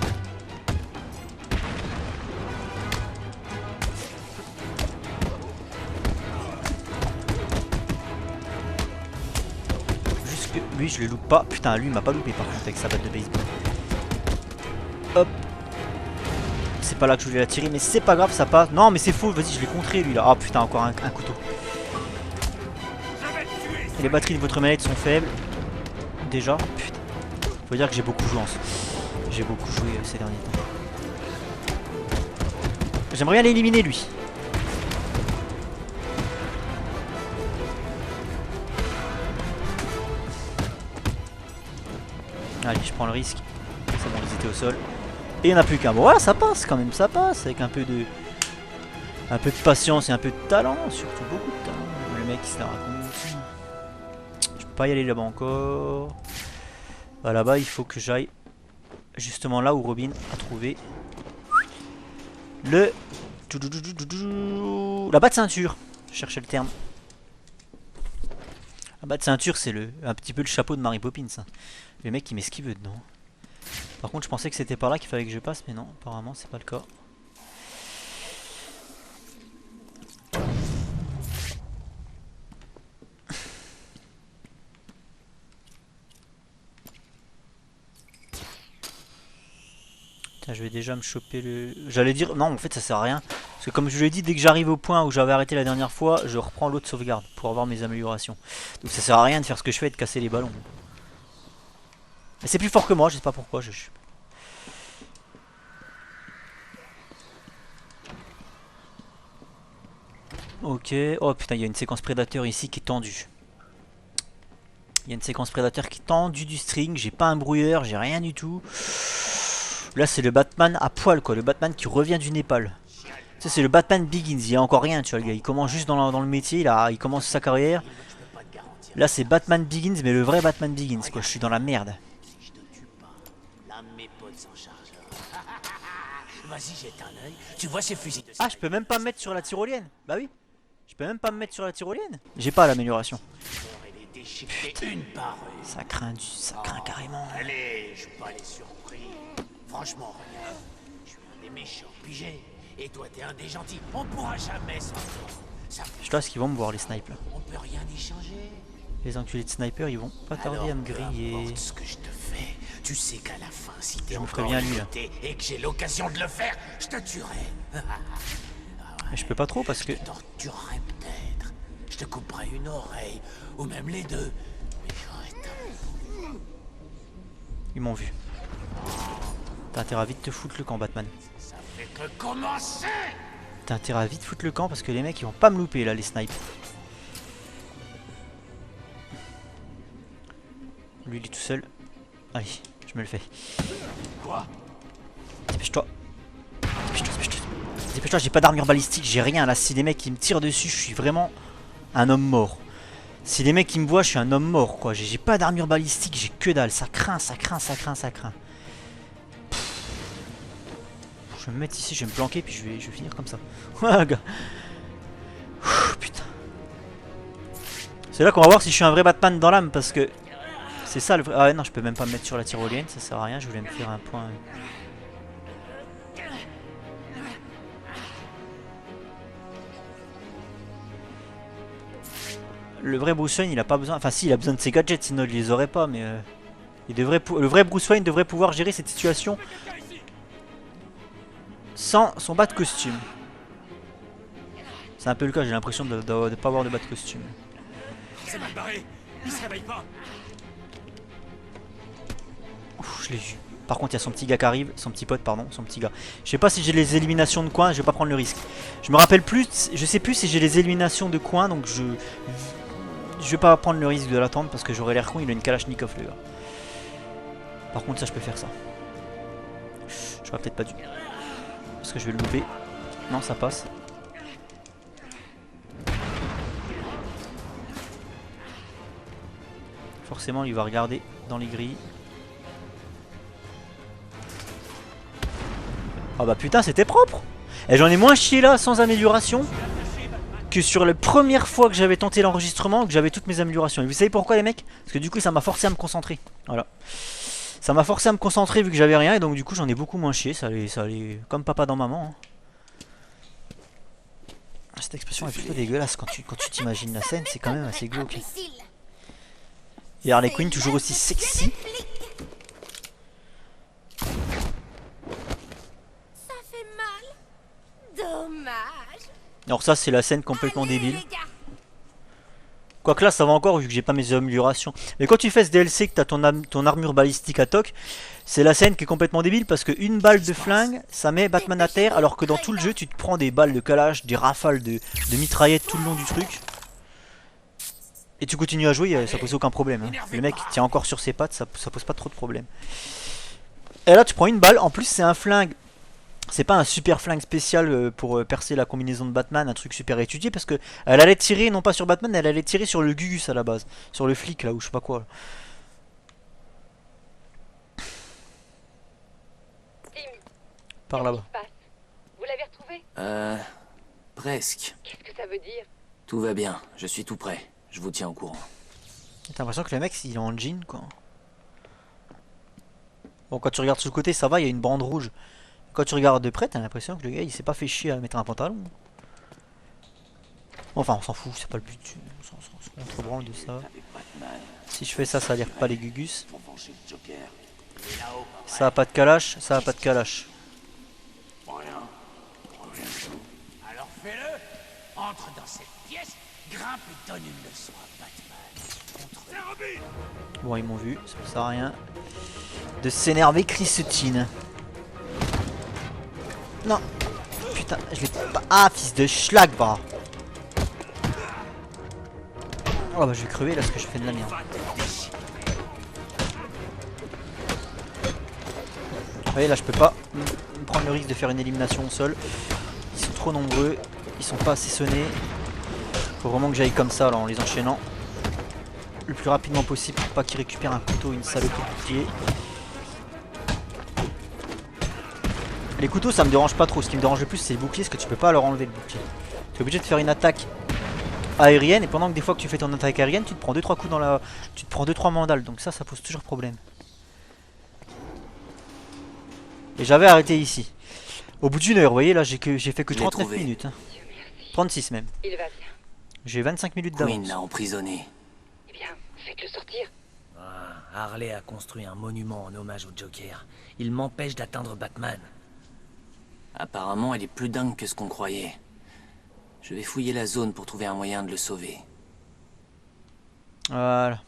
Juste que lui je le loupe pas. Putain lui il m'a pas loupé par contre avec sa batte de baseball. Hop. C'est pas là que je voulais la tirer mais c'est pas grave ça passe. Non mais c'est faux, vas-y je l'ai contré lui là. Ah putain encore un couteau. Et les batteries de votre manette sont faibles. Déjà. Putain. Faut dire que j'ai beaucoup joué J'ai beaucoup joué ces derniers temps. J'aimerais bien l'éliminer lui. Allez je prends le risque. C'est bon ils étaient au sol. Et il n'y en a plus qu'un. Bon voilà ça passe quand même, ça passe. Avec un peu de patience et un peu de talent. Surtout beaucoup de talent. Le mec il se la raconte. Je peux pas y aller là-bas encore. Bah, là-bas il faut que j'aille justement là où Robin a trouvé le... la batte de ceinture. Je cherchais le terme. La batte de ceinture c'est un petit peu le chapeau de Mary Poppins. Hein. Le mec qui m'esquive dedans. Par contre je pensais que c'était par là qu'il fallait que je passe mais non apparemment c'est pas le cas. Tiens, je vais déjà me choper le... J'allais dire... Non en fait ça sert à rien. Parce que comme je l'ai dit, dès que j'arrive au point où j'avais arrêté la dernière fois, je reprends l'autre sauvegarde pour avoir mes améliorations. Donc ça sert à rien de faire ce que je fais et de casser les ballons. Mais c'est plus fort que moi, je sais pas pourquoi. Ok. Oh putain, il y a une séquence prédateur ici qui est tendue. Il y a une séquence prédateur qui est tendue du string. J'ai pas un brouilleur, j'ai rien du tout. Là, c'est le Batman à poil, quoi. Le Batman qui revient du Népal. Ça, c'est le Batman Begins. Il y a encore rien, tu vois, le gars. Il commence juste dans le métier. Il commence sa carrière. Là, c'est Batman Begins, mais le vrai Batman Begins, quoi. Je suis dans la merde. Vas-y, jette un œil. Tu vois ces fusils de... Ah, je peux même pas me mettre sur la tyrolienne. Bah oui. Je peux même pas me mettre sur la tyrolienne. J'ai pas l'amélioration. Ça craint carrément. Allez, je suis pas les surpris. Franchement, regarde. Je suis un des méchants pigés. Et toi, t'es un des gentils. On pourra jamais s'entendre. Je pense qu'ils vont me voir, les snipes là. On peut rien y changer. Les enculés de snipers, ils vont pas tarder à me griller. Ce que je te fais, tu sais qu'à la fin, si t'es Je me ferai encore bien lui là. et que j'ai l'occasion de le faire, je te tuerai. Mais je peux pas trop parce que... Je te torturerai peut-être. Je te couperai une oreille, ou même les deux. Ils m'ont vu. T'as intérêt à vite te foutre le camp, Batman. Ça fait que commencer. T'as intérêt à vite foutre le camp parce que les mecs ils vont pas me louper là, les snipes. Lui il est tout seul. Allez, je me le fais. Quoi? Dépêche-toi. Dépêche-toi, j'ai pas d'armure balistique, j'ai rien là. Si les mecs ils me tirent dessus, je suis vraiment un homme mort. Si les mecs ils me voient, je suis un homme mort quoi. J'ai pas d'armure balistique, j'ai que dalle. Ça craint. Je vais me mettre ici, je vais me planquer, puis je vais finir comme ça. Ouais, gars. Putain. C'est là qu'on va voir si je suis un vrai Batman dans l'âme, parce que... C'est ça le vrai... Ah ouais, non, je peux même pas me mettre sur la tyrolienne, ça sert à rien, je voulais me faire un point... Le vrai Bruce Wayne, il a pas besoin... Enfin si, il a besoin de ses gadgets, sinon il les aurait pas, mais... Le vrai Bruce Wayne devrait pouvoir gérer cette situation... sans son bas de costume. C'est un peu le cas, j'ai l'impression de pas avoir de bas de costume. C'est mal barré. Il se réveille pas. Ouf, je l'ai vu. Par contre, il y a son petit gars qui arrive, son petit pote, pardon, son petit gars. Je sais pas si j'ai les éliminations de coin, je vais pas prendre le risque. Je me rappelle plus, je sais plus si j'ai les éliminations de coin, donc je vais pas prendre le risque de l'attendre parce que j'aurais l'air con, il a une Kalachnikov le gars. Par contre, ça je peux faire ça. J'aurais peut-être pas dû. Parce que je vais le louper. Non, ça passe. Forcément, il va regarder dans les grilles. Ah bah putain, c'était propre. Et j'en ai moins chié là, sans amélioration, que sur la première fois que j'avais tenté l'enregistrement, que j'avais toutes mes améliorations. Et vous savez pourquoi les mecs? Parce que du coup, ça m'a forcé à me concentrer. Voilà. Ça m'a forcé à me concentrer vu que j'avais rien, et donc du coup j'en ai beaucoup moins chié, ça allait comme papa dans maman. Hein. Cette expression est plutôt dégueulasse quand tu t'imagines la scène, c'est quand même assez glauque. Et Harley Quinn toujours aussi sexy. Ça fait mal. Dommage. Alors ça c'est la scène complètement débile. Quoique là ça va encore vu que j'ai pas mes améliorations. Mais quand tu fais ce DLC que t'as ton armure balistique à toc, c'est la scène qui est complètement débile parce que une balle de flingue ça met Batman à terre alors que dans tout le jeu tu te prends des balles de Kalash, des rafales de mitraillettes tout le long du truc. Et tu continues à jouer, ça pose aucun problème. Hein. Le mec tient encore sur ses pattes, ça pose pas trop de problème. Et là tu prends une balle, en plus c'est un flingue. C'est pas un super flingue spécial pour percer la combinaison de Batman, un truc super étudié parce que elle allait tirer non pas sur Batman, elle allait tirer sur le Gugus à la base, sur le flic là ou je sais pas quoi. Tim, Par là-bas. vous l'avez retrouvé? Presque. Qu'est-ce que ça veut dire? Tout va bien, je suis tout prêt. Je vous tiens au courant. T'as l'impression que le mec il est en jean quoi. Bon quand tu regardes sur le côté ça va, il y a une bande rouge. Quand tu regardes de près, t'as l'impression que le gars il s'est pas fait chier à mettre un pantalon. Enfin, on s'en fout, c'est pas le but. On se contrebranle de ça. Si je fais ça, ça a l'air pas les Gugus. Ça a pas de Kalash, ça a pas de Kalash. Alors fais-le. Entre dans cette pièce, grimpe et donne une leçon à Batman. Bon, ils m'ont vu, ça sert à rien de s'énerver, Christine. Non, putain, je l'ai pas. Ah, fils de schlag, bah. Oh bah je vais crever là parce que je fais de la merde. Vous voyez là je peux pas me prendre le risque de faire une élimination au sol. Ils sont trop nombreux, ils sont pas assez sonnés. Faut vraiment que j'aille comme ça là en les enchaînant le plus rapidement possible pour pas qu'ils récupèrent un couteau ou une saloperie de bouclier. Les couteaux ça me dérange pas trop, ce qui me dérange le plus c'est les boucliers parce que tu peux pas leur enlever le bouclier. Tu es obligé de faire une attaque aérienne et pendant que des fois que tu fais ton attaque aérienne tu te prends 2-3 coups dans la. Tu te prends 2-3 mandales donc ça pose toujours problème. Et j'avais arrêté ici. Au bout d'une heure, vous voyez là j'ai fait que 39 minutes. Hein. 36 même. Il va bien. J'ai 25 minutes d'avance. Queen l'a emprisonné. Eh bien, faites-le sortir. Ah, Harley a construit un monument en hommage au Joker. Il m'empêche d'atteindre Batman. Apparemment, elle est plus dingue que ce qu'on croyait. Je vais fouiller la zone pour trouver un moyen de le sauver. Voilà.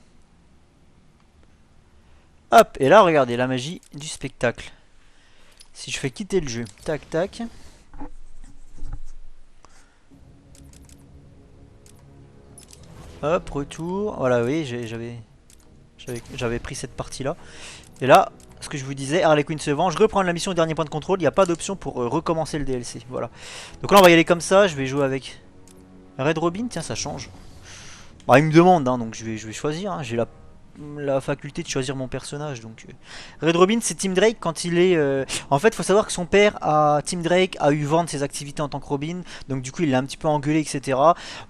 Hop, et là regardez la magie du spectacle. Si je fais quitter le jeu, tac tac. Hop, retour. Voilà, oui, j'avais pris cette partie là. Et là, ce que je vous disais, Harley Quinn se venge, reprendre la mission au dernier point de contrôle. Il n'y a pas d'option pour recommencer le DLC. Voilà. Donc là, on va y aller comme ça. Je vais jouer avec Red Robin. Tiens, ça change. Bah, il me demande, hein, donc je vais choisir. Hein. J'ai la faculté de choisir mon personnage. Donc Red Robin, c'est Tim Drake quand il est. En fait, il faut savoir que son père, Tim Drake, a eu vent de ses activités en tant que Robin. Donc du coup, il l'a un petit peu engueulé, etc.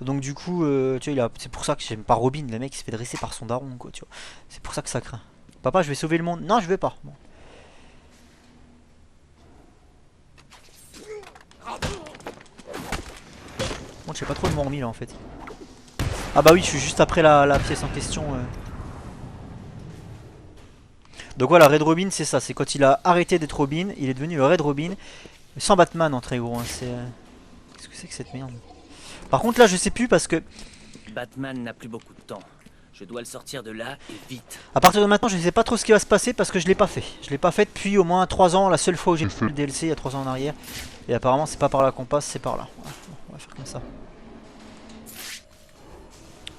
Donc du coup, tu vois, c'est pour ça que j'aime pas Robin. Le mec, il se fait dresser par son daron, quoi. Tu vois. C'est pour ça que ça craint. Papa, je vais sauver le monde. Non, je vais pas. Bon. Bon, je sais pas trop le mot remis là en fait. Ah bah oui, je suis juste après la pièce en question. Donc voilà, Red Robin, c'est ça. C'est quand il a arrêté d'être Robin, il est devenu le Red Robin. Sans Batman en très gros. Hein. Qu'est-ce que c'est que cette merde? Par contre là, je sais plus parce que Batman n'a plus beaucoup de temps. Je dois le sortir de là et vite. à partir de maintenant, je ne sais pas trop ce qui va se passer parce que je l'ai pas fait. Je l'ai pas fait depuis au moins 3 ans. La seule fois où j'ai fait le DLC, il y a 3 ans en arrière. Et apparemment, c'est pas par là qu'on passe, c'est par là. Ouais, on va faire comme ça.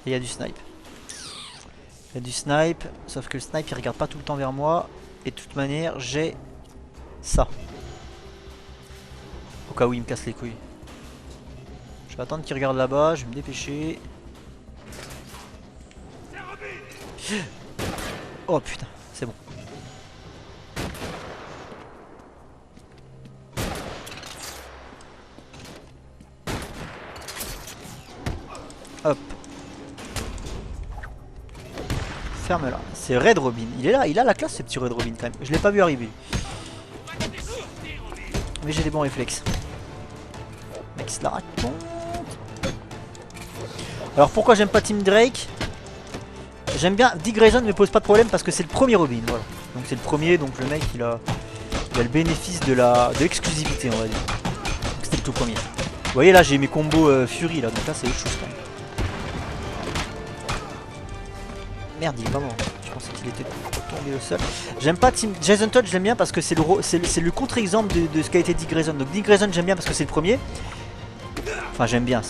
Et il y a du snipe. Il y a du snipe, sauf que le snipe il regarde pas tout le temps vers moi. Et de toute manière, j'ai ça. Au cas où il me casse les couilles. Je vais attendre qu'il regarde là-bas, je vais me dépêcher. Oh putain, c'est bon. Hop. Ferme-la. C'est Red Robin. Il est là, il a la classe ce petit Red Robin quand même. Je l'ai pas vu arriver. Mais j'ai des bons réflexes. Mec, se la raconte. Alors pourquoi j'aime pas Tim Drake? J'aime bien, Dick Grayson ne me pose pas de problème parce que c'est le premier Robin, voilà. Donc c'est le premier, donc le mec il a le bénéfice de l'exclusivité on va dire. Donc c'était le tout premier. Vous voyez là j'ai mes combos Fury là, donc là c'est autre chose quand même. Merde il est pas mort, je pensais qu'il était tombé au sol. J'aime pas Jason Todd, je l'aime bien parce que c'est le contre-exemple de ce qu'a été Dick Grayson. Donc Dick Grayson j'aime bien parce que c'est le premier. Enfin j'aime bien,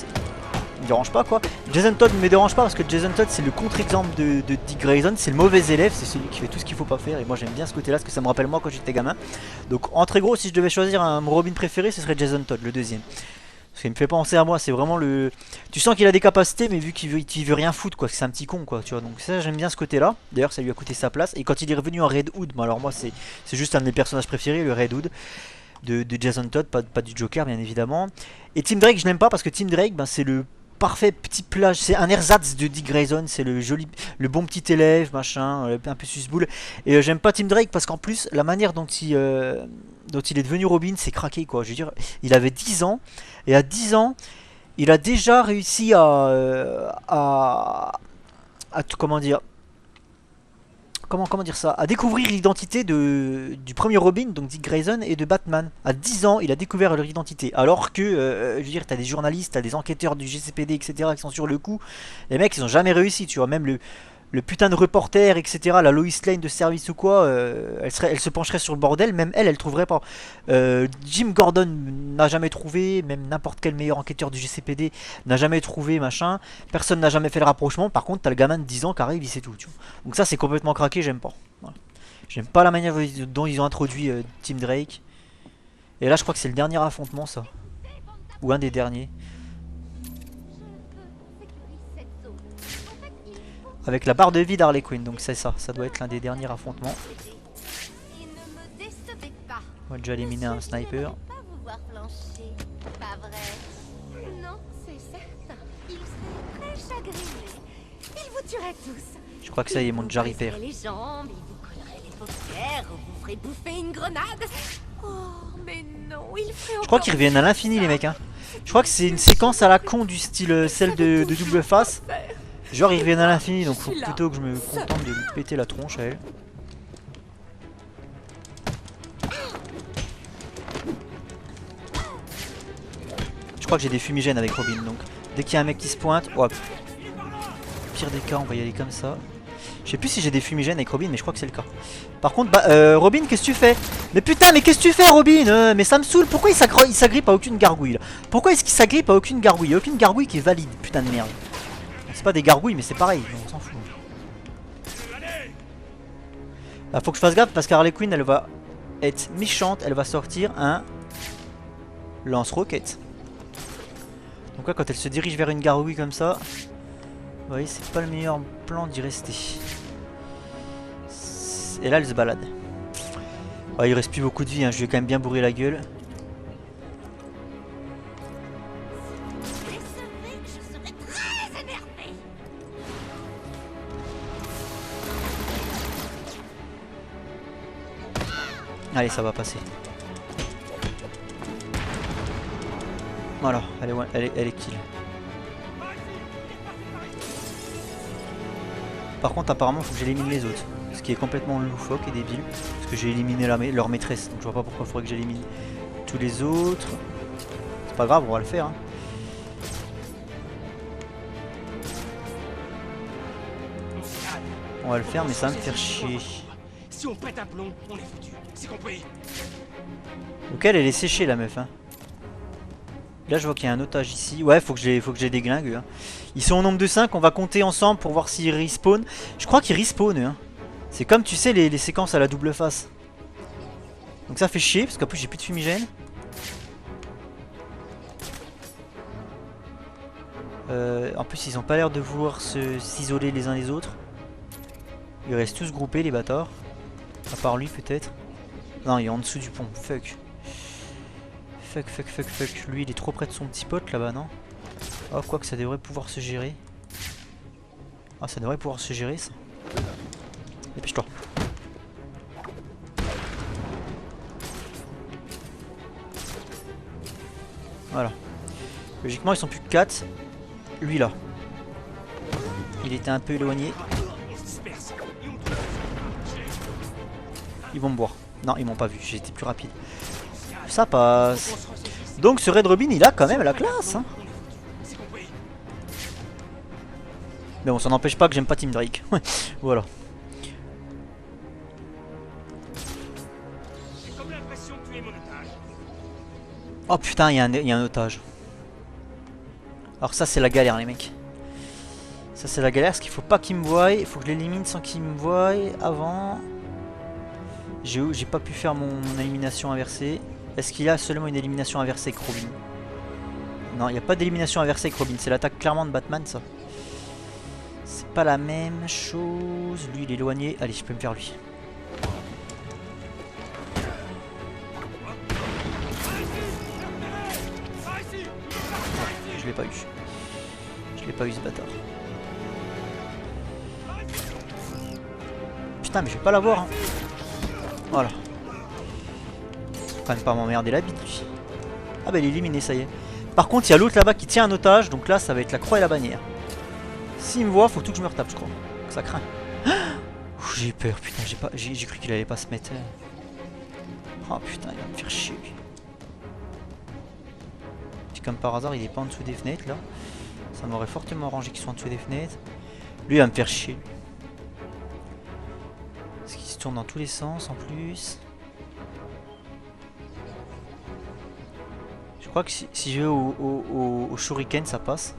il me dérange pas quoi. Jason Todd ne me dérange pas parce que Jason Todd c'est le contre-exemple de Dick Grayson, c'est le mauvais élève, c'est celui qui fait tout ce qu'il faut pas faire et moi j'aime bien ce côté là parce que ça me rappelle moi quand j'étais gamin. Donc en très gros si je devais choisir mon Robin préféré ce serait Jason Todd, le deuxième. Parce qu'il me fait penser à moi, c'est vraiment le... Tu sens qu'il a des capacités mais vu qu'il veut rien foutre quoi, c'est un petit con quoi, tu vois. Donc ça j'aime bien ce côté là, d'ailleurs ça lui a coûté sa place. Et quand il est revenu en Red Hood, alors moi c'est juste un de mes personnages préférés, le Red Hood. De Jason Todd, pas du Joker bien évidemment. Et Tim Drake je n'aime pas parce que Tim Drake c'est le parfait petit plage, c'est un ersatz de Dick Grayson, c'est le bon petit élève, machin, un peu susboule. Et j'aime pas Tim Drake parce qu'en plus, la manière dont il est devenu Robin, c'est craqué quoi. Je veux dire, il avait 10 ans, et à 10 ans, il a déjà réussi comment dire... Comment dire ça? À découvrir l'identité du premier Robin, donc Dick Grayson, et de Batman. À 10 ans, il a découvert leur identité. Alors que, je veux dire, t'as des journalistes, t'as des enquêteurs du GCPD, etc. qui sont sur le coup. Les mecs, ils ont jamais réussi, tu vois. Même le putain de reporter, etc., la Lois Lane de service ou quoi, elle se pencherait sur le bordel, même elle trouverait pas. Jim Gordon n'a jamais trouvé, même n'importe quel meilleur enquêteur du GCPD n'a jamais trouvé, machin. Personne n'a jamais fait le rapprochement. Par contre, t'as le gamin de 10 ans qui arrive, il sait tout. Tu vois. Donc ça, c'est complètement craqué, j'aime pas. Voilà. J'aime pas la manière dont ils ont introduit Tim Drake. Et là, je crois que c'est le dernier affrontement, ça. Ou un des derniers. Avec la barre de vie d'Harley Quinn, donc c'est ça, ça doit être l'un des derniers affrontements. On va déjà éliminer un sniper. Je crois que ça y est, mon déjà repair. Je crois qu'ils reviennent à l'infini, les mecs. Hein. Je crois que c'est une séquence à la con du style celle de double face. Genre ils reviennent à l'infini, donc faut plutôt que je me contente de lui péter la tronche à elle. Je crois que j'ai des fumigènes avec Robin, donc dès qu'il y a un mec qui se pointe, hop. Pire des cas, on va y aller comme ça. Je sais plus si j'ai des fumigènes avec Robin, mais je crois que c'est le cas. Par contre, Robin, qu'est-ce que tu fais? Mais putain, mais qu'est-ce que tu fais, Robin? Mais ça me saoule, pourquoi il s'agrippe à aucune gargouille là? Pourquoi est-ce qu'il s'agrippe à aucune gargouille? Il n'y a aucune gargouille qui est valide, putain de merde. C'est pas des gargouilles, mais c'est pareil, on s'en fout. Là, faut que je fasse gaffe parce qu'Harley Quinn, elle va être méchante, elle va sortir un lance-roquette. Donc là, quand elle se dirige vers une gargouille comme ça, vous voyez, c'est pas le meilleur plan d'y rester. Et là, elle se balade. Ouais, il reste plus beaucoup de vie, hein. Je vais quand même bien bourrer la gueule. Allez, ça va passer. Voilà, elle est kill. Par contre, apparemment, il faut que j'élimine les autres. Ce qui est complètement loufoque et débile. Parce que j'ai éliminé leur maîtresse. Donc je vois pas pourquoi il faudrait que j'élimine tous les autres. C'est pas grave, on va le faire. Hein. On va le faire, mais ça va me faire chier. Si on pète un plomb, on est foutu. C'est compris. Donc elle est séchée, la meuf. Hein. Là, je vois qu'il y a un otage ici. Ouais, faut que j'ai des glingues. Hein. Ils sont au nombre de 5. On va compter ensemble pour voir s'ils respawn. Je crois qu'ils respawn. Hein. C'est comme, tu sais, les séquences à la double face. Donc ça fait chier, parce qu'en plus, j'ai plus de fumigène. En plus, ils ont pas l'air de vouloir s'isoler les uns les autres. Ils restent tous groupés, les bâtards. À part lui, peut-être. Non, il est en dessous du pont. Fuck. Fuck. Lui, il est trop près de son petit pote là-bas, non? Oh, quoi que ça devrait pouvoir se gérer. Ah, ça devrait pouvoir se gérer, ça. Dépêche-toi. Voilà. Logiquement, ils sont plus que 4. Lui, là. Il était un peu éloigné. Ils vont me boire. Non, ils m'ont pas vu. J'ai été plus rapide. Ça passe. Donc ce Red Robin, il a quand même la classe. Hein. Mais bon, ça n'empêche pas que j'aime pas Tim Drake. Voilà. Oh putain, il y a un otage. Alors ça, c'est la galère, les mecs. Ça, c'est la galère, parce qu'il faut pas qu'il me voie. Il faut que je l'élimine sans qu'il me voie avant. J'ai pas pu faire mon élimination inversée. Est-ce qu'il y a seulement une élimination inversée avec Robin? Non, il n'y a pas d'élimination inversée avec Robin. C'est l'attaque clairement de Batman, ça. C'est pas la même chose. Lui, il est éloigné. Allez, je peux me faire lui. Je l'ai pas eu. Je l'ai pas eu, ce bâtard. Putain, mais je vais pas l'avoir. Hein. Voilà. Faut quand même pas m'emmerder la bite, lui. Ah bah il est éliminé, ça y est. Par contre, il y a l'autre là-bas qui tient un otage. Donc là, ça va être la croix et la bannière. S'il me voit, faut tout que je me retape, je crois. Ça craint. J'ai peur, putain. J'ai cru qu'il allait pas se mettre. Oh putain, il va me faire chier, lui. Puis comme par hasard, il est pas en dessous des fenêtres, là. Ça m'aurait fortement arrangé qu'il soit en dessous des fenêtres. Lui, il va me faire chier, lui. Parce qu'il se tourne dans tous les sens en plus. Je crois que si je vais au shuriken, ça passe.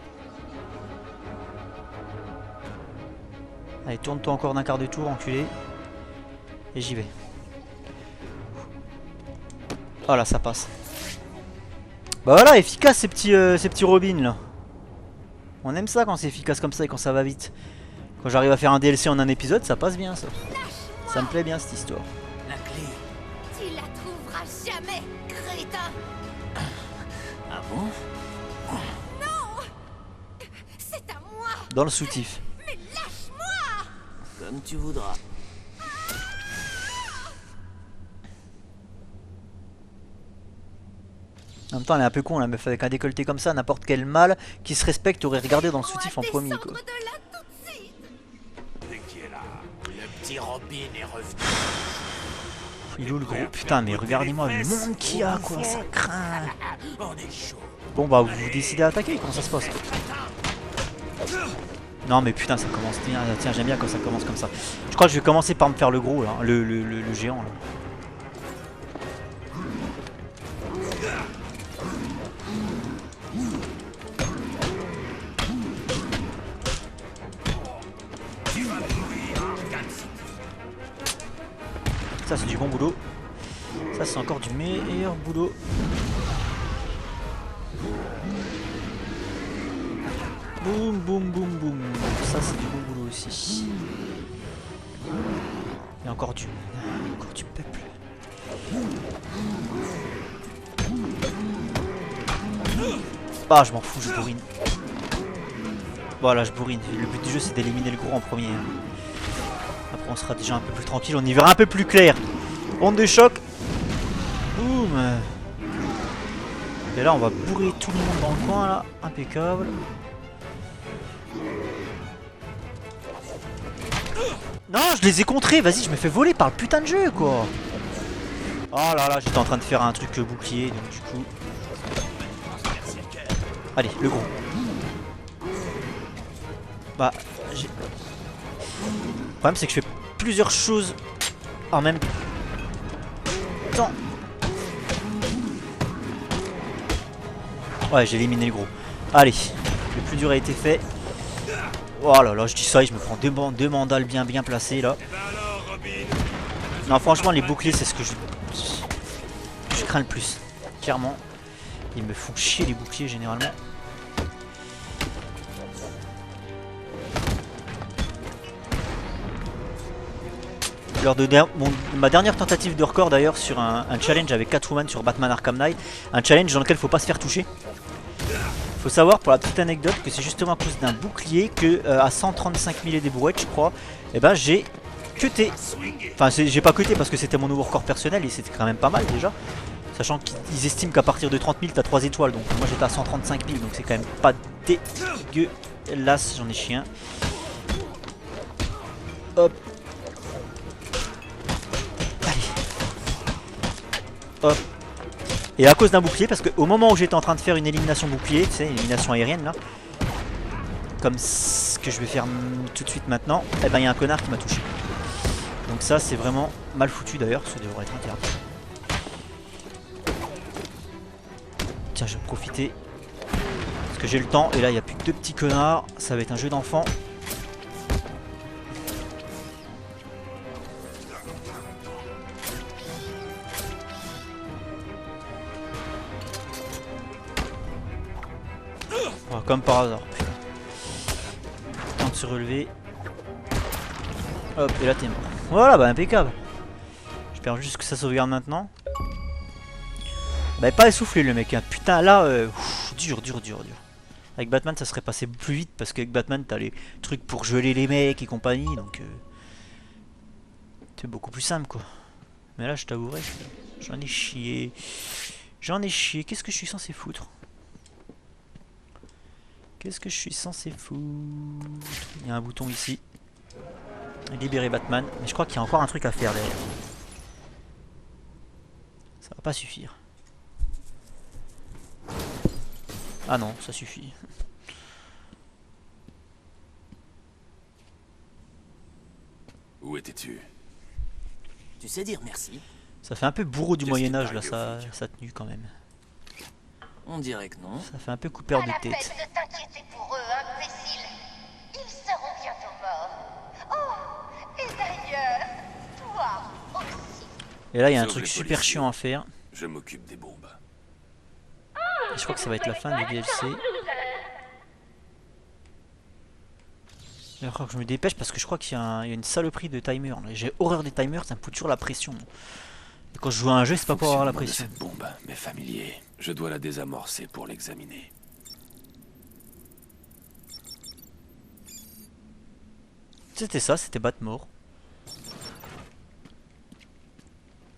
Allez, tourne-toi encore d'un quart de tour, enculé. Et j'y vais. Voilà, ça passe. Bah voilà, efficace ces petits Robin là. On aime ça quand c'est efficace comme ça et quand ça va vite. Quand j'arrive à faire un DLC en un épisode, ça passe bien ça. Ça me plaît bien cette histoire. La clé. Tu la trouveras jamais, crétin. Ah bon? Non, c'est à moi. Dans le soutif. Mais lâche-moi. Comme tu voudras. En même temps, elle est un peu con la meuf avec un décolleté comme ça. N'importe quel mâle qui se respecte aurait regardé dans le soutif en premier quoi. Dès qu'il est là. Le petit Robin est revenu. Il est où le gros? Putain, mais regardez-moi le monde qu'il y a quoi, ça craint. On est chaud. Bon bah vous décidez d'attaquer, comment ça se passe? Non mais putain ça commence, tiens j'aime bien quand ça commence comme ça. Je crois que je vais commencer par me faire le gros là, le géant là. Ça c'est du bon boulot. Ça c'est encore du meilleur boulot. Boum boum boum boum. Ça c'est du bon boulot aussi. Il y a encore du peuple. Ah je m'en fous, je bourrine. Voilà je bourrine. Le but du jeu c'est d'éliminer le gros en premier. Après on sera déjà un peu plus tranquille, on y verra un peu plus clair. Onde de choc. Boum. Et là on va bourrer tout le monde dans le coin là. Impeccable. Non je les ai contrés, vas-y je me fais voler par le putain de jeu quoi. Oh là là j'étais en train de faire un truc bouclier donc du coup. Allez le gros. Bah j'ai... Le problème c'est que je fais plusieurs choses en même temps. Ouais j'ai éliminé le gros. Allez, le plus dur a été fait. Oh là là je dis ça et je me prends deux mandales bien placés là. Non franchement les boucliers c'est ce que je crains le plus. Clairement. Ils me font chier les boucliers généralement. Lors de ma dernière tentative de record d'ailleurs sur un challenge avec Catwoman sur Batman Arkham Knight, un challenge dans lequel il faut pas se faire toucher. Faut savoir pour la petite anecdote que c'est justement à cause d'un bouclier que à 135 000 et des brouettes je crois, et ben j'ai cuté. Enfin j'ai pas cuté parce que c'était mon nouveau record personnel et c'était quand même pas mal déjà. Sachant qu'ils estiment qu'à partir de 30 000 t'as 3 étoiles, donc moi j'étais à 135 000 donc c'est quand même pas dégueulasse, j'en ai chien. Hop. Hop. Et à cause d'un bouclier, parce qu'au moment où j'étais en train de faire une élimination bouclier, tu sais, une élimination aérienne là, comme ce que je vais faire tout de suite maintenant, eh ben il y a un connard qui m'a touché. Donc ça c'est vraiment mal foutu d'ailleurs, ça devrait être interdit. Tiens je vais profiter, parce que j'ai le temps, et là il n'y a plus que deux petits connards, ça va être un jeu d'enfant. Oh, comme par hasard. Temps de se relever. Hop, et là t'es mort. Voilà, bah impeccable. J'espère juste que ça sauvegarde maintenant. Bah pas essoufflé le mec, hein. Putain là, dur. Avec Batman ça serait passé plus vite parce qu'avec Batman t'as les trucs pour geler les mecs et compagnie, donc c'est beaucoup plus simple quoi. Mais là je t'avouerai, j'en ai chié. Qu'est-ce que je suis censé foutre? Qu'est-ce que je suis censé foutre? Il y a un bouton ici. Libérer Batman. Mais je crois qu'il y a encore un truc à faire derrière. Ça va pas suffire. Ah non, ça suffit. Où étais-tu? Tu sais dire merci? Ça fait un peu bourreau du Qu'est-ce qui Moyen-Âge là, t'arrive au sa tenue quand même. On dirait que non. Ça fait un peu coupeur Pas de la peine tête. de t'inquiéter pour eux, imbécile. Ils seront bientôt morts. Oh, et d'ailleurs, toi aussi. Et là il y a un Sauve truc les super policiers. chiant à faire. Je m'occupe des bombes. Et je crois que ça va être la fin du DLC. Il va falloir que je me dépêche parce que je crois qu'il y a une saloperie de timer. J'ai horreur des timers, ça me fout toujours la pression. Et quand je joue à un jeu, c'est pas pour avoir la pression. Cette bombe m'est familier. Je dois la désamorcer pour l'examiner. C'était ça, c'était Batmore.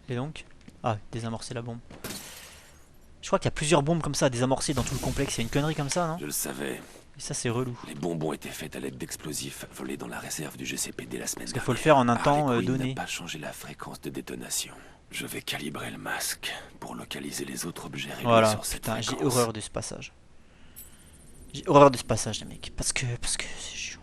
Et donc? Ah, désamorcer la bombe. Je crois qu'il y a plusieurs bombes comme ça à désamorcer dans tout le complexe. Il y a une connerie comme ça, non? Je le savais. Et ça, c'est relou. Les bonbons étaient faits à l'aide d'explosifs volés dans la réserve du GCPD la semaine Parce dernière. qu'il faut le faire en un temps Harley Quinn donné. n'a pas changé la fréquence de détonation. Je vais calibrer le masque pour localiser les autres objets réglés Voilà, sur cette putain, j'ai fréquence. horreur de ce passage. J'ai horreur de ce passage, les mecs. Parce que c'est chiant.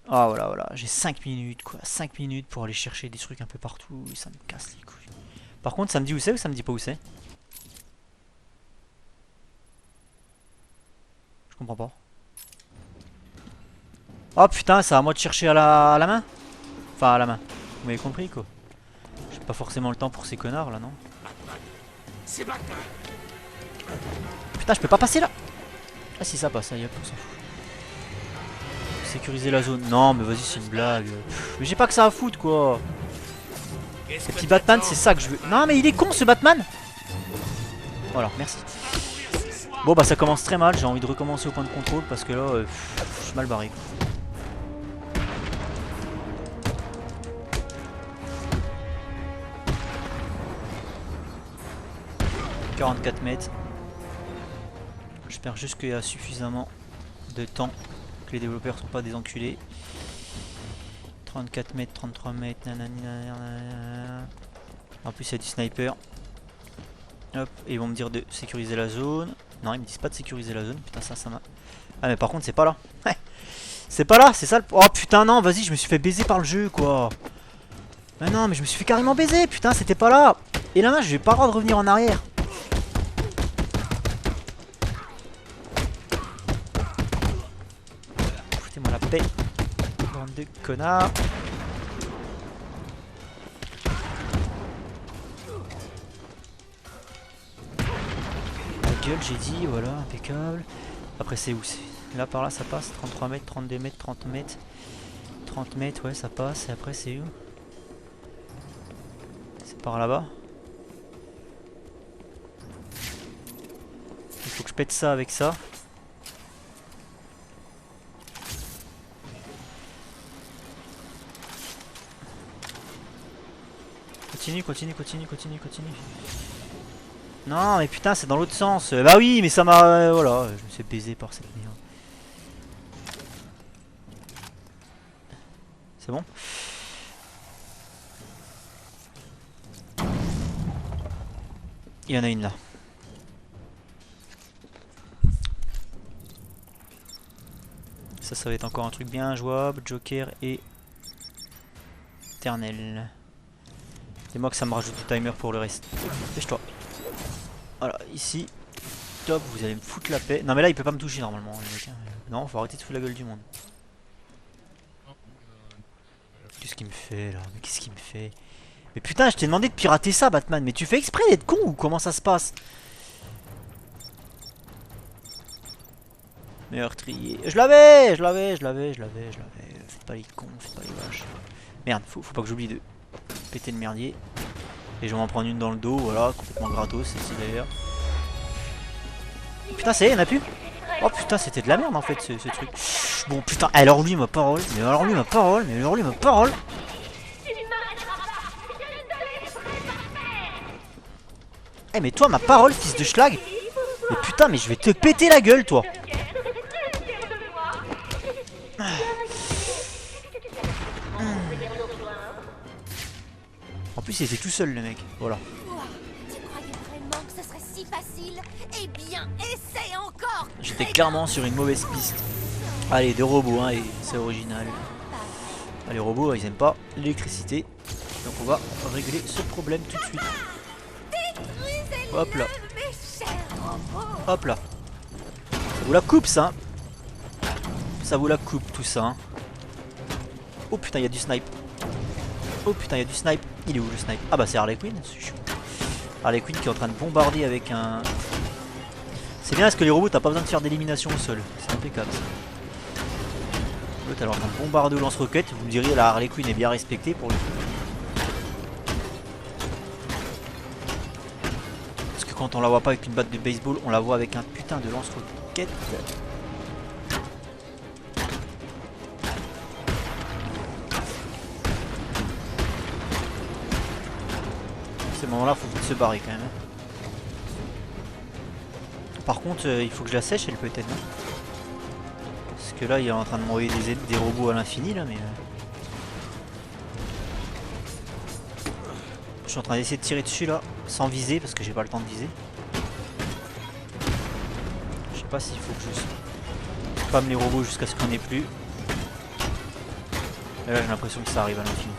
Ah voilà, voilà, j'ai 5 minutes quoi. 5 minutes pour aller chercher des trucs un peu partout. Et ça me casse les couilles. Par contre, ça me dit où c'est ou ça me dit pas où c'est? Je comprends pas. Oh putain, c'est à moi de chercher à la main? Enfin, à la main. Vous m'avez compris quoi. J'ai pas forcément le temps pour ces connards là, non? C'est Batman. Putain, je peux pas passer là. Ah si ça passe, ça y est, on s'en fout. Sécuriser la zone. Non mais vas-y, c'est une blague. Pff, mais j'ai pas que ça à foutre quoi. Le petit Batman, c'est ça que je veux. Non mais il est con ce Batman. Voilà, merci. Bon bah ça commence très mal, j'ai envie de recommencer au point de contrôle parce que là, je suis mal barré. 44 mètres. J'espère juste qu'il y a suffisamment de temps, que les développeurs sont pas des enculés. 34 mètres, 33 mètres, nanani, nanana. En plus il y a du sniper. Hop, et ils vont me dire de sécuriser la zone. Non, ils me disent pas de sécuriser la zone, putain ça m'a... Ah mais par contre c'est pas là. C'est pas là, c'est ça le... Oh putain non, vas-y, je me suis fait baiser par le jeu quoi. Mais non, mais je me suis fait carrément baiser, putain c'était pas là. Et là, je vais pas le droit de revenir en arrière. Foutez-moi la paix, bande de connards. La gueule, j'ai dit, voilà, impeccable. Après, c'est où? C'est là, par là, ça passe. 33 mètres, 32 mètres, 30 mètres. 30 mètres, ouais, ça passe. Et après, c'est où? C'est par là-bas. Il faut que je pète ça avec ça. Continue, continue, continue, continue, continue. Non, mais putain, c'est dans l'autre sens. Bah oui, mais ça m'a... voilà, je me suis baisé par cette merde. C'est bon? Il y en a une là. Ça va être encore un truc bien jouable. Joker et... éternel. C'est moi que ça me rajoute du timer pour le reste. Dépêche-toi. Voilà, ici. Top, vous allez me foutre la paix. Non mais là il peut pas me toucher normalement le mec, hein. Non, faut arrêter de foutre la gueule du monde. Qu'est-ce qu'il me fait là? Mais qu'est-ce qu'il me fait? Mais putain, je t'ai demandé de pirater ça Batman. Mais tu fais exprès d'être con ou comment ça se passe? Meurtrier. Je l'avais. Faites pas les cons, faites pas les vaches. Merde, faut pas que j'oublie de péter le merdier. Et je vais m'en prendre une dans le dos, voilà, complètement gratos, celle-ci d'ailleurs. Putain, ça y est, y'en a plus? Oh putain, c'était de la merde en fait ce truc. Bon putain, alors lui ma parole, mais alors lui ma parole, mais alors lui ma parole. Eh mais toi ma parole, fils de schlag. Mais putain, mais je vais te péter la gueule toi. En plus il était tout seul le mec, voilà. Tu croyais vraiment que ce serait si facile? Eh bien, essaye encore. J'étais clairement sur une mauvaise piste. Allez, de robots, hein, et c'est original. Ah, les robots ils aiment pas l'électricité. Donc on va régler ce problème tout de suite. Hop là. Hop là. Ça vous la coupe ça. Ça vous la coupe tout ça. Hein. Oh putain il y a du snipe. Oh putain il y a du snipe. Il est où le snipe? Ah bah c'est Harley Quinn. Harley Quinn qui est en train de bombarder avec un... C'est bien parce que les robots t'as pas besoin de faire d'élimination au sol. C'est impeccable ça. L'autre elle est en train de bombarder au lance-roquette. Vous me diriez la Harley Quinn est bien respectée pour le coup. Parce que quand on la voit pas avec une batte de baseball, on la voit avec un putain de lance-roquette. À ce moment là faut vite se barrer quand même. Par contre il faut que je la sèche elle peut-être non? Parce que là il est en train de m'envoyer des robots à l'infini là mais... Je suis en train d'essayer de tirer dessus là, sans viser parce que j'ai pas le temps de viser. Je sais pas s'il faut que je spamme les robots jusqu'à ce qu'on ait plus. Et là j'ai l'impression que ça arrive à l'infini.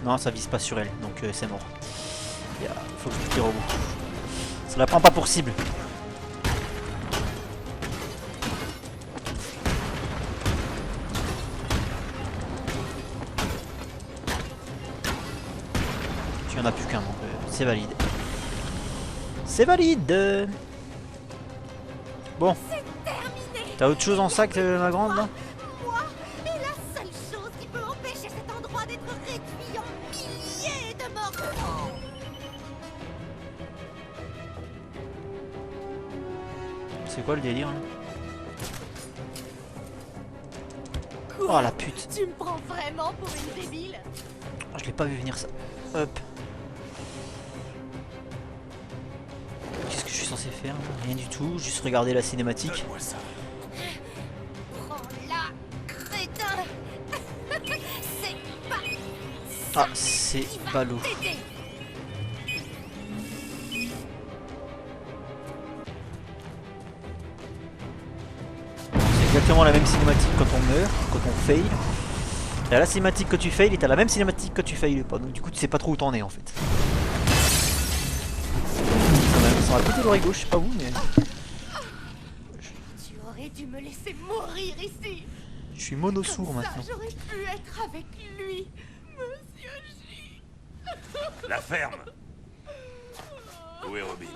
Non, ça vise pas sur elle, donc c'est mort. Il faut que je tue les robots. Ça la prend pas pour cible. Tu en as plus qu'un, donc c'est valide. C'est valide. Bon. T'as autre chose en sac, ma grande là? C'est quoi le délire là? Oh la pute! Tu me prends vraiment pour une débile? Oh, je l'ai pas vu venir ça. Hop. Qu'est-ce que je suis censé faire? Rien du tout, juste regarder la cinématique. Prends-la, crétin! C'est pas... Ah, c'est ballot. Exactement la même cinématique quand on meurt, quand on fail. T'as la cinématique que tu fail et t'as la même cinématique que tu fail pas. Donc du coup tu sais pas trop où t'en es en fait. Ça m'a coûté l'oreille gauche, je sais pas vous mais... Tu aurais dû me laisser mourir ici. Je suis mono-sourd Comme ça, maintenant. J'aurais pu être avec lui, Monsieur J. La ferme. Où est Robin?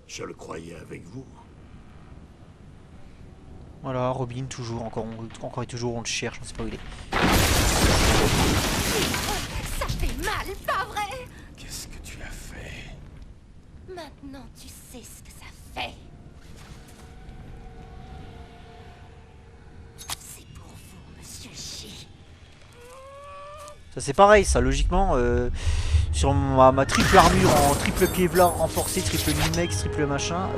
Je le croyais avec vous. Voilà, Robin toujours, encore et toujours on le cherche, on sait pas où il est. Ça fait mal, pas vrai? Qu'est-ce que tu as fait? Maintenant tu sais ce que ça fait. C'est pour vous, Monsieur J. Ça c'est pareil, ça logiquement, sur ma triple armure en triple Kevlar renforcé, triple Mimex, triple machin,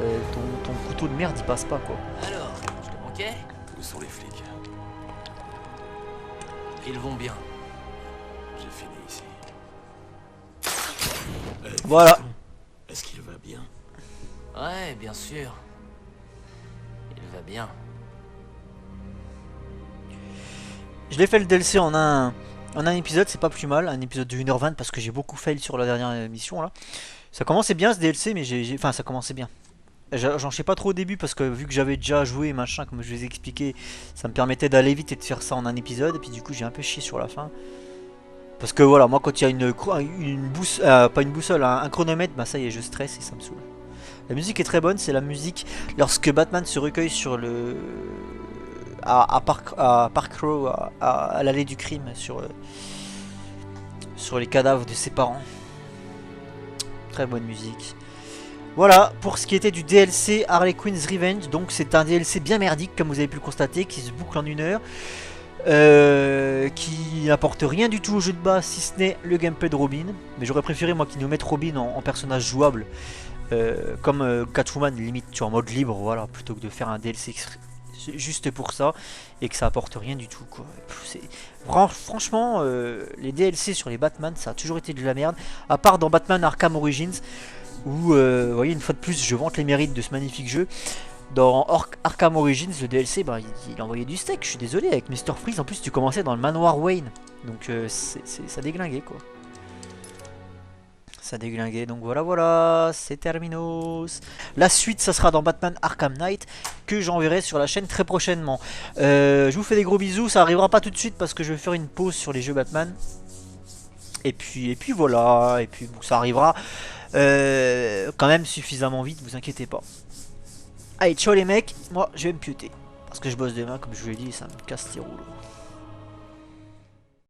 ton couteau de merde il passe pas quoi. Alors, je te manquais? Où sont les flics? Ils vont bien. J'ai fini ici. Voilà. Est-ce qu'il va bien? Ouais, bien sûr. Il va bien. Je l'ai fait le DLC en un épisode, c'est pas plus mal, un épisode de 1h20 parce que j'ai beaucoup fail sur la dernière mission là. Ça commençait bien ce DLC mais enfin ça commençait bien. J'en sais pas trop au début parce que vu que j'avais déjà joué machin comme je vous ai expliqué, ça me permettait d'aller vite et de faire ça en un épisode et puis du coup j'ai un peu chié sur la fin. Parce que voilà, moi quand il y a une boussole, pas une boussole, un chronomètre, bah ça y est je stresse et ça me saoule. La musique est très bonne, c'est la musique lorsque Batman se recueille sur le... à Park Row, à l'allée du crime, sur les cadavres de ses parents. Très bonne musique. Voilà pour ce qui était du DLC Harley Quinn's Revenge. Donc c'est un DLC bien merdique comme vous avez pu le constater, qui se boucle en 1 heure. Qui n'apporte rien du tout au jeu de base si ce n'est le gameplay de Robin. Mais j'aurais préféré moi qu'ils nous mettent Robin en personnage jouable. Comme Catwoman limite tu en mode libre, voilà, plutôt que de faire un DLC juste pour ça et que ça apporte rien du tout quoi. Franchement les DLC sur les Batman ça a toujours été de la merde, à part dans Batman Arkham Origins où, vous voyez, une fois de plus, je vante les mérites de ce magnifique jeu. Dans Arkham Origins, le DLC, bah, il envoyait du steak, je suis désolé, avec Mr. Freeze, en plus tu commençais dans le manoir Wayne. Donc ça déglinguait quoi. Ça déglinguait, donc voilà, c'est terminos. La suite, ça sera dans Batman Arkham Knight, que j'enverrai sur la chaîne très prochainement. Je vous fais des gros bisous, ça arrivera pas tout de suite parce que je vais faire une pause sur les jeux Batman. Et puis voilà, et puis bon, ça arrivera quand même suffisamment vite, vous inquiétez pas. Allez, ciao les mecs, moi je vais me pioter. Parce que je bosse demain, comme je vous l'ai dit, ça me casse les rouleaux.